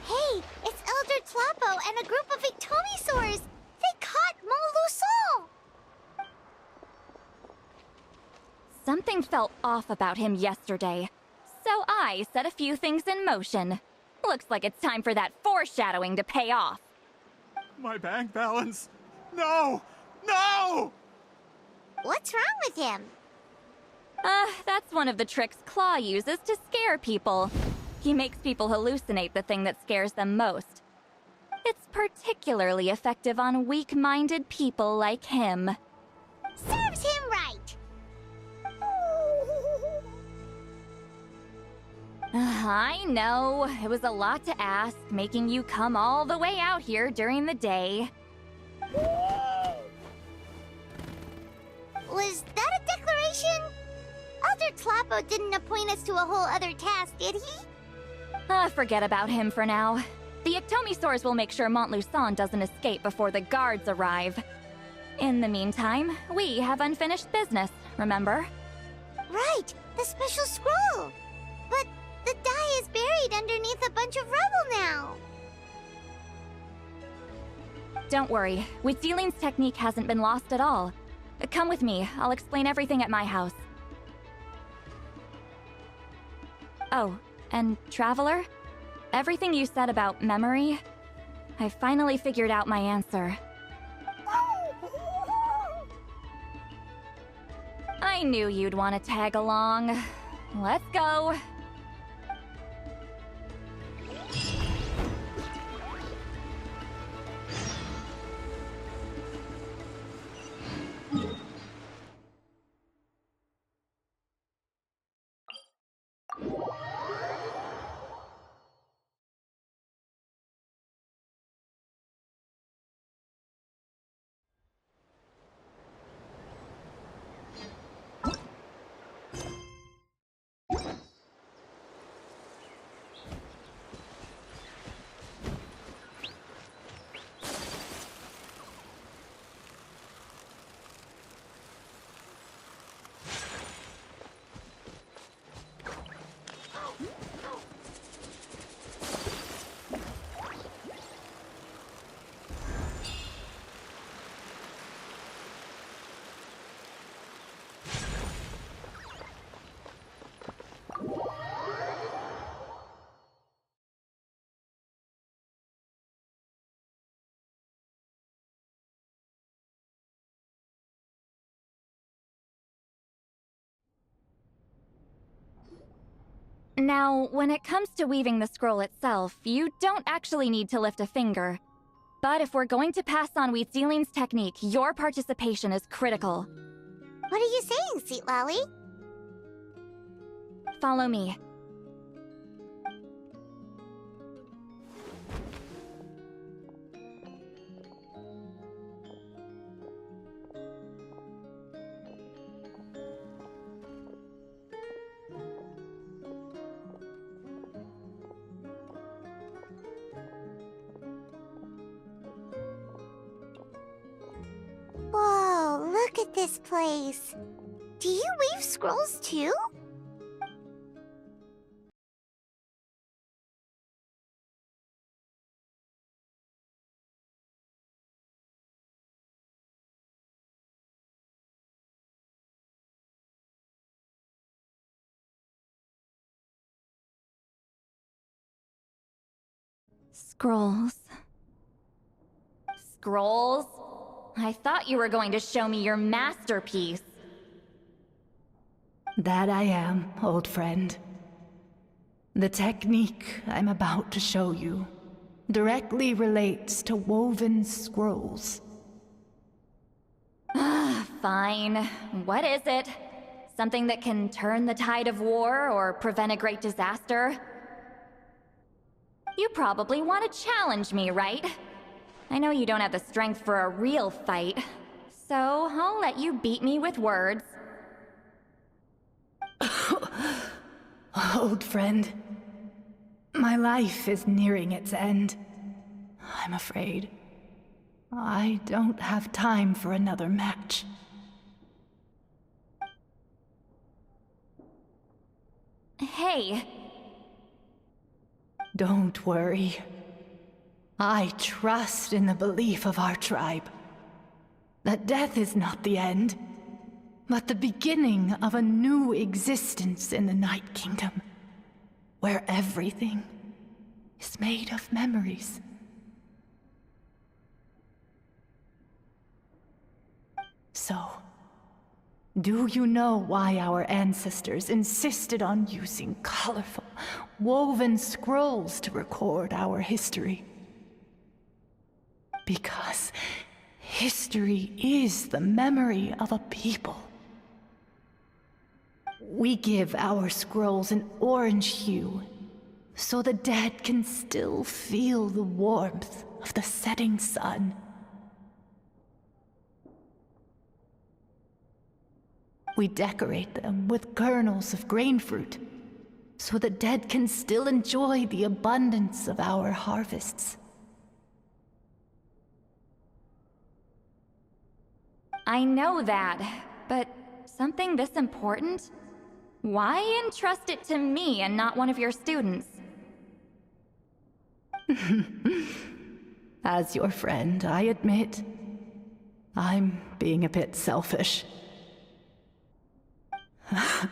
Hey, it's Elder Tlapo and a group of Ictomisaurs! They caught Malusol! Something felt off about him yesterday, so I set a few things in motion. Looks like it's time for that foreshadowing to pay off. My bank balance! No! No! What's wrong with him? That's one of the tricks Claw uses to scare people. He makes people hallucinate the thing that scares them most. It's particularly effective on weak-minded people like him. Serves him right. I know, it was a lot to ask, making you come all the way out here during the day. Was that a declaration? Elder Tlapo didn't appoint us to a whole other task, did he? Forget about him for now. The Ectomisaurs will make sure Montluçon doesn't escape before the guards arrive. In the meantime, we have unfinished business, remember? Right, the special scroll. But the die is buried underneath a bunch of rubble now. Don't worry, Huitzilin's technique hasn't been lost at all. Come with me, I'll explain everything at my house. Oh, and Traveler? Everything you said about memory, I finally figured out my answer. I knew you'd want to tag along. Let's go. Now, when it comes to weaving the scroll itself, you don't actually need to lift a finger. But if we're going to pass on Huitzilin's technique, your participation is critical. What are you saying, Citlali? Follow me. Whoa, look at this place. Do you weave scrolls too? Scrolls. Scrolls? I thought you were going to show me your masterpiece. That I am, old friend. The technique I'm about to show you directly relates to woven scrolls. Fine. What is it? Something that can turn the tide of war or prevent a great disaster? You probably want to challenge me, right? I know you don't have the strength for a real fight, so I'll let you beat me with words. Old friend, my life is nearing its end. I'm afraid I don't have time for another match. Hey. Don't worry. I trust in the belief of our tribe that death is not the end, but the beginning of a new existence in the Night Kingdom, where everything is made of memories. So, do you know why our ancestors insisted on using colorful, woven scrolls to record our history? Because history is the memory of a people. We give our scrolls an orange hue, so the dead can still feel the warmth of the setting sun. We decorate them with kernels of grain fruit, so the dead can still enjoy the abundance of our harvests. I know that, but something this important? Why entrust it to me and not one of your students? As your friend, I admit, I'm being a bit selfish. I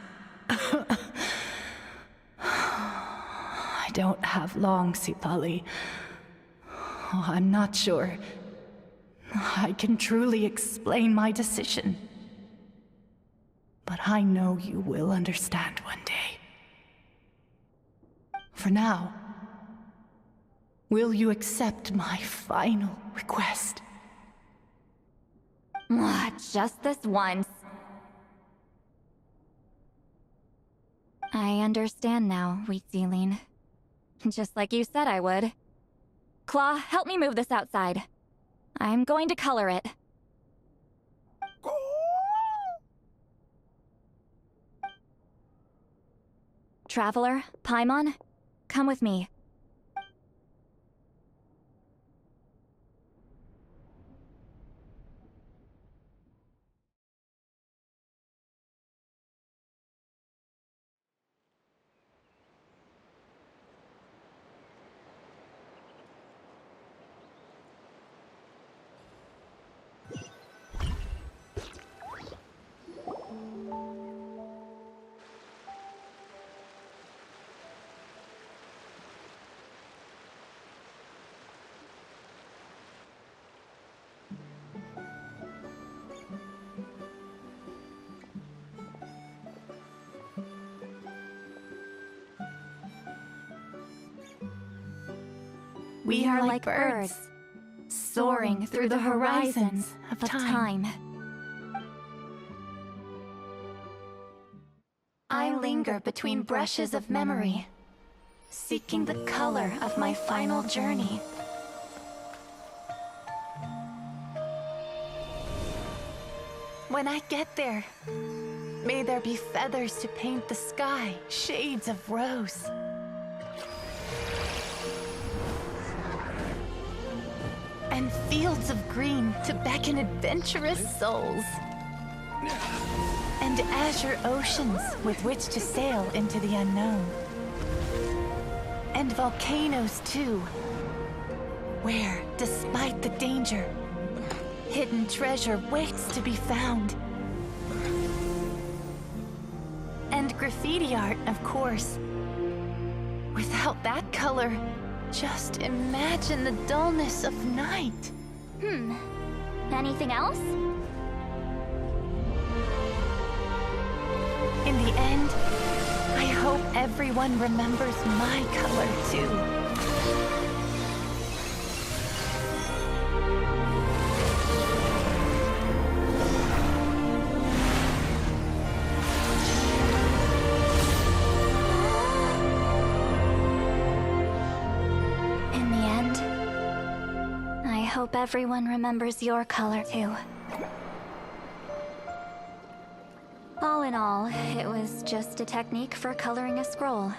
don't have long, Citlali. I'm not sure I can truly explain my decision. But I know you will understand one day. For now, will you accept my final request? Just this once. I understand now, Wheatsealing. Just like you said I would. Claw, help me move this outside. I'm going to color it. Traveler, Paimon, come with me. We are like birds, soaring through the horizons of time. I linger between brushes of memory, seeking the color of my final journey. When I get there, may there be feathers to paint the sky, shades of rose. And fields of green to beckon adventurous souls. And azure oceans with which to sail into the unknown. And volcanoes too, where, despite the danger, hidden treasure waits to be found. And graffiti art, of course. Without that color, just imagine the dullness of night. Anything else? In the end, I hope everyone remembers my color too. In the end, I hope everyone remembers your color too. All in all, it was just a technique for coloring a scroll.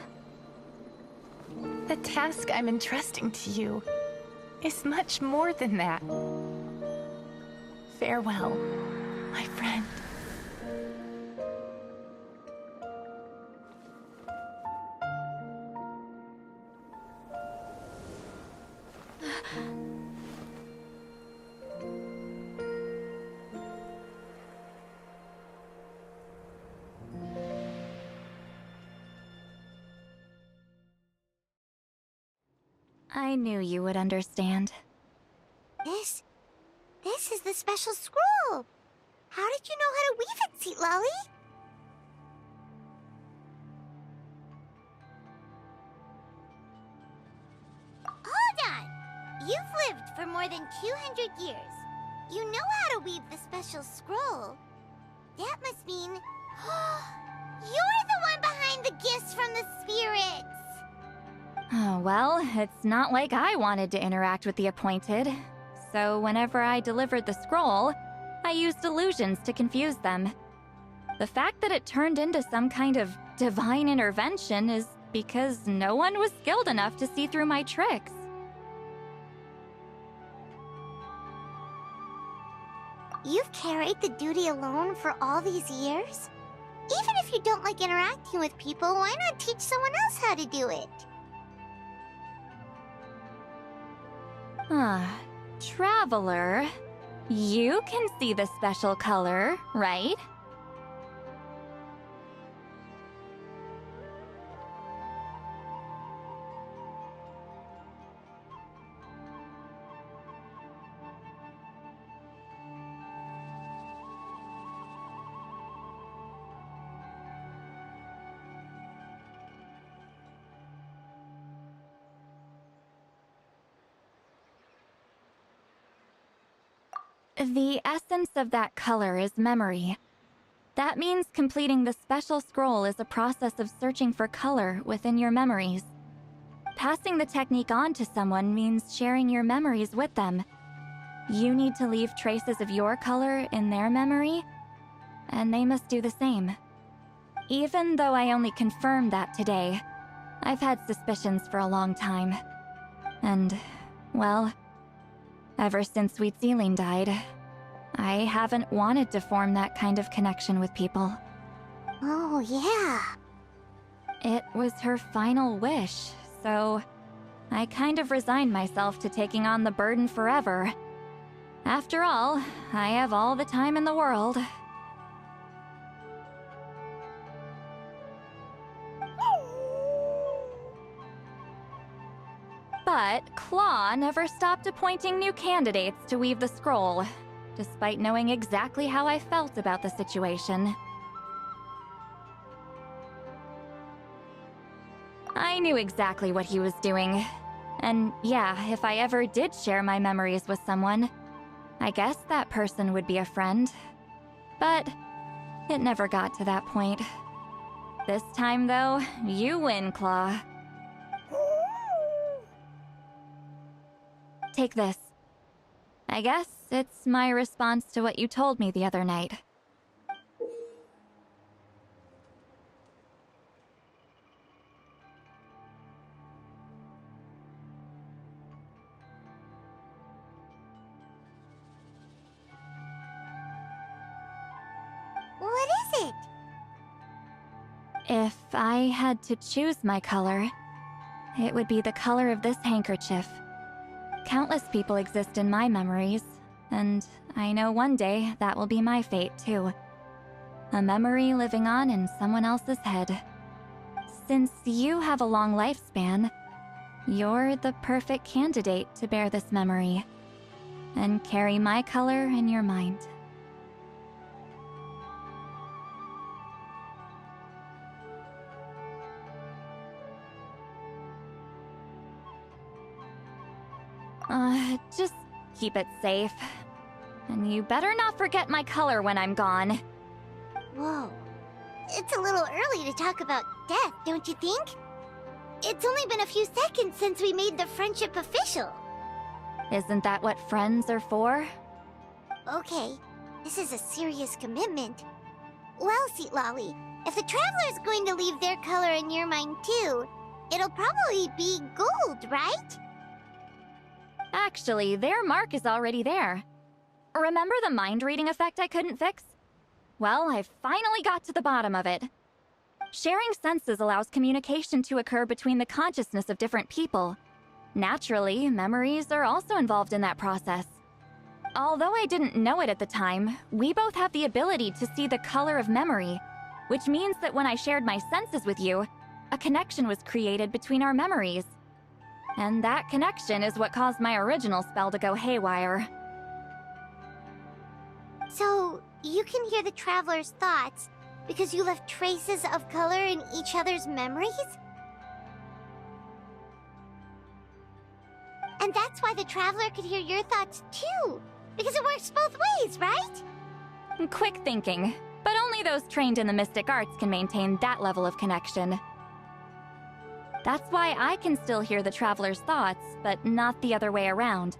The task I'm entrusting to you is much more than that. Farewell, my friend. I knew you would understand. This is the special scroll. How did you know how to weave it, Citlali? Hold on. You've lived for more than 200 years. You know how to weave the special scroll. That must mean... you're the one behind the gifts from the spirits! Oh, well, it's not like I wanted to interact with the Appointed. So whenever I delivered the scroll, I used illusions to confuse them. The fact that it turned into some kind of divine intervention is because no one was skilled enough to see through my tricks. You've carried the duty alone for all these years? Even if you don't like interacting with people, why not teach someone else how to do it? Traveler, you can see the special color, right? The essence of that color is memory. That means completing the special scroll is a process of searching for color within your memories. Passing the technique on to someone means sharing your memories with them. You need to leave traces of your color in their memory, and they must do the same. Even though I only confirmed that today, I've had suspicions for a long time. And, well, ever since Citlali died, I haven't wanted to form that kind of connection with people. Oh, yeah. It was her final wish, so I kind of resigned myself to taking on the burden forever. After all, I have all the time in the world. But Claw never stopped appointing new candidates to weave the scroll, despite knowing exactly how I felt about the situation. I knew exactly what he was doing. And yeah, if I ever did share my memories with someone, I guess that person would be a friend. But it never got to that point. This time, though, you win, Claw. Take this. I guess it's my response to what you told me the other night. What is it? If I had to choose my color, it would be the color of this handkerchief. Countless people exist in my memories, and I know one day that will be my fate too. A memory living on in someone else's head. Since you have a long lifespan, you're the perfect candidate to bear this memory, and carry my color in your mind. Just keep it safe. And you better not forget my color when I'm gone. Whoa. It's a little early to talk about death, don't you think? It's only been a few seconds since we made the friendship official. Isn't that what friends are for? Okay, this is a serious commitment. Well, Citlali, if the Traveler's going to leave their color in your mind too, it'll probably be gold, right? Actually, their mark is already there. Remember the mind-reading effect I couldn't fix? Well, I finally got to the bottom of it. Sharing senses allows communication to occur between the consciousness of different people. Naturally, memories are also involved in that process. Although I didn't know it at the time, we both have the ability to see the color of memory, which means that when I shared my senses with you, a connection was created between our memories. And that connection is what caused my original spell to go haywire. So, you can hear the Traveler's thoughts because you left traces of color in each other's memories? And that's why the Traveler could hear your thoughts too. Because it works both ways, right? Quick thinking. But only those trained in the mystic arts can maintain that level of connection. That's why I can still hear the Traveler's thoughts, but not the other way around.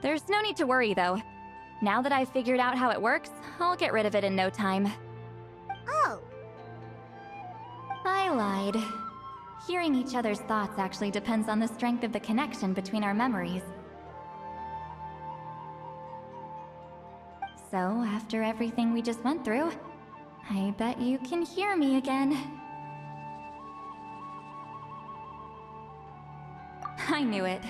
There's no need to worry, though. Now that I've figured out how it works, I'll get rid of it in no time. Oh. I lied. Hearing each other's thoughts actually depends on the strength of the connection between our memories. So, after everything we just went through, I bet you can hear me again. I knew it.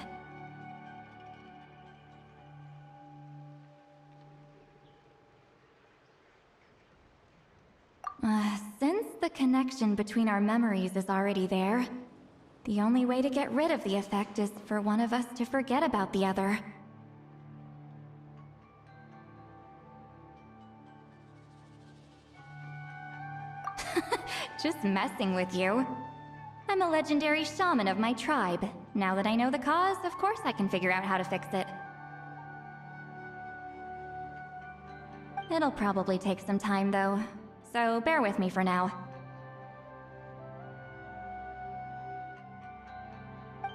Since the connection between our memories is already there, the only way to get rid of the effect is for one of us to forget about the other. Just messing with you. I'm a legendary shaman of my tribe. Now that I know the cause, of course I can figure out how to fix it. It'll probably take some time, though, so bear with me for now.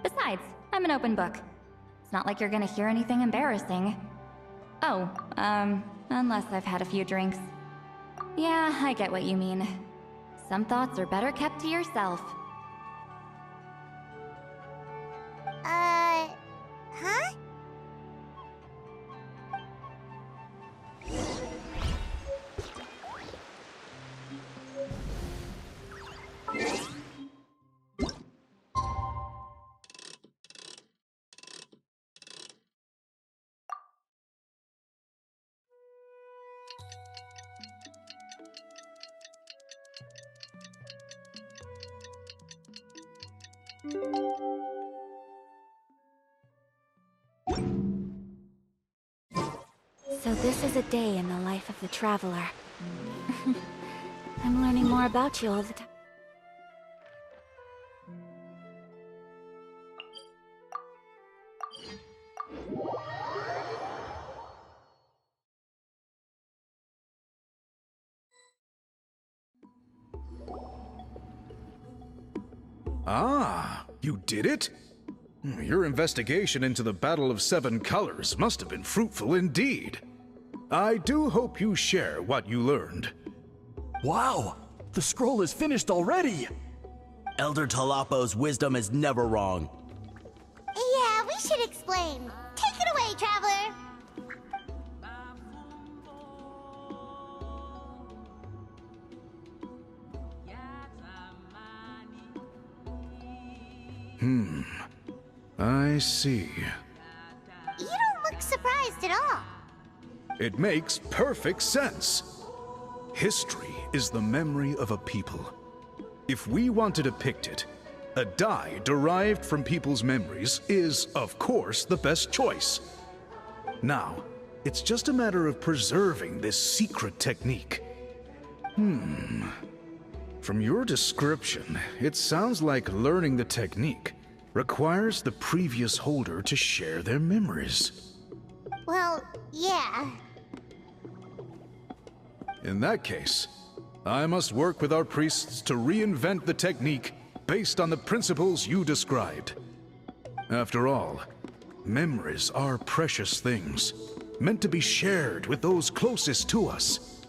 Besides, I'm an open book. It's not like you're gonna hear anything embarrassing. Oh, unless I've had a few drinks. Yeah, I get what you mean. Some thoughts are better kept to yourself. Huh? So this is a day in the life of the Traveler. I'm learning more about you all the time. Ah, you did it? Your investigation into the Battle of Seven Colors must have been fruitful indeed. I do hope you share what you learned. Wow! The scroll is finished already! Elder Talapo's wisdom is never wrong. Yeah, we should explain. Take it away, Traveler! I see. You don't look surprised at all. It makes perfect sense. History is the memory of a people. If we want to depict it, a dye derived from people's memories is, of course, the best choice. Now, it's just a matter of preserving this secret technique. From your description, it sounds like learning the technique requires the previous holder to share their memories. Well, yeah. In that case, I must work with our priests to reinvent the technique based on the principles you described. After all, memories are precious things, meant to be shared with those closest to us.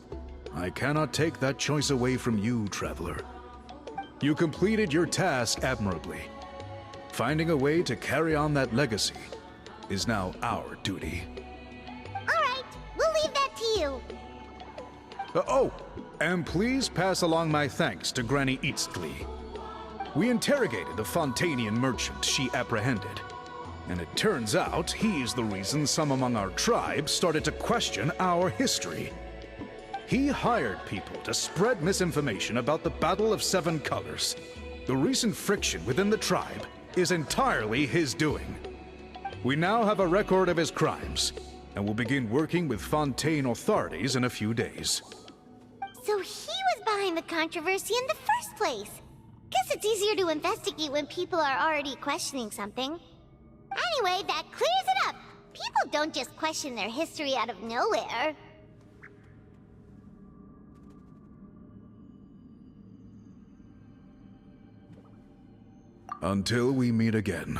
I cannot take that choice away from you, Traveler. You completed your task admirably. Finding a way to carry on that legacy is now our duty. All right, we'll leave that to you. And please pass along my thanks to Granny Citlali. We interrogated the Fontanian merchant she apprehended, and it turns out he's the reason some among our tribe started to question our history. He hired people to spread misinformation about the Battle of Seven Colors. The recent friction within the tribe is entirely his doing. We now have a record of his crimes, and will begin working with Fontaine authorities in a few days. So he was behind the controversy in the first place. Guess it's easier to investigate when people are already questioning something. Anyway, that clears it up. People don't just question their history out of nowhere. Until we meet again.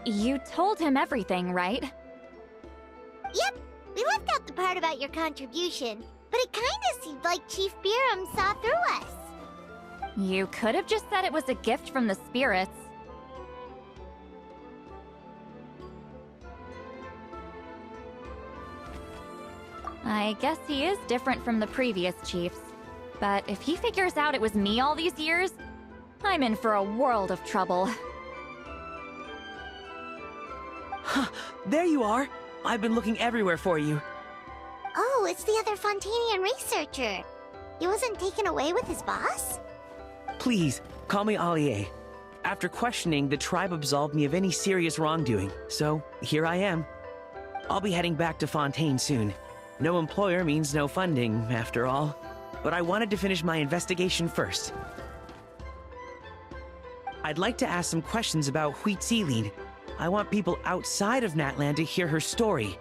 You told him everything, right? Yep, we left out the part about your contribution, but it kinda seemed like Chief Biram saw through us. You could have just said it was a gift from the spirits. I guess he is different from the previous chiefs. But if he figures out it was me all these years, I'm in for a world of trouble. Huh, there you are! I've been looking everywhere for you. Oh, it's the other Fontanian researcher. He wasn't taken away with his boss? Please, call me Allier. After questioning, the tribe absolved me of any serious wrongdoing, so here I am. I'll be heading back to Fontaine soon. No employer means no funding, after all. But I wanted to finish my investigation first. I'd like to ask some questions about Citlali. I want people outside of Natlan to hear her story,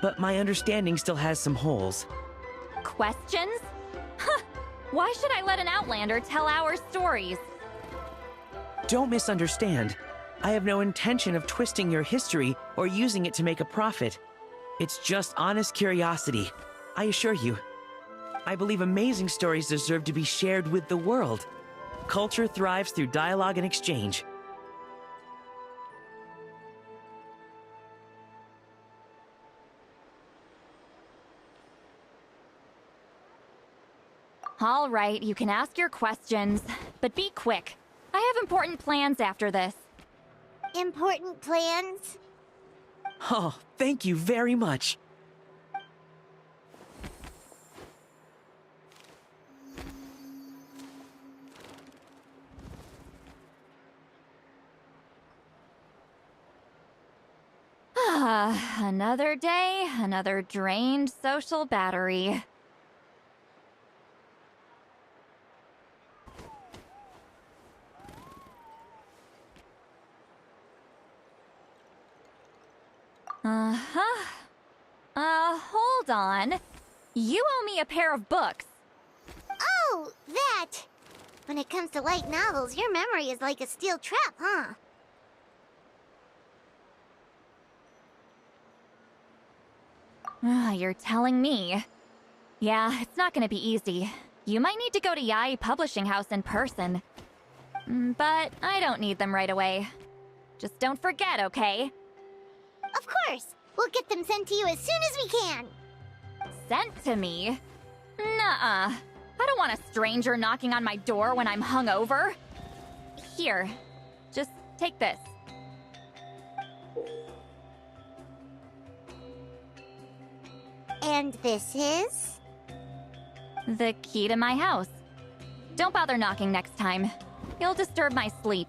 but my understanding still has some holes. Questions? Huh! Why should I let an Outlander tell our stories? Don't misunderstand. I have no intention of twisting your history or using it to make a profit. It's just honest curiosity, I assure you. I believe amazing stories deserve to be shared with the world. Culture thrives through dialogue and exchange. All right, you can ask your questions, but be quick. I have important plans after this. Important plans? Oh, thank you very much. Another day, another drained social battery. Hold on. You owe me a pair of books. Oh, that! When it comes to light novels, your memory is like a steel trap, huh? You're telling me. Yeah, it's not gonna be easy. You might need to go to Yae Publishing House in person. But I don't need them right away. Just don't forget, okay? Of course! We'll get them sent to you as soon as we can! Sent to me? Nuh-uh. I don't want a stranger knocking on my door when I'm hungover. Here, just take this. And this is? The key to my house. Don't bother knocking next time. You'll disturb my sleep.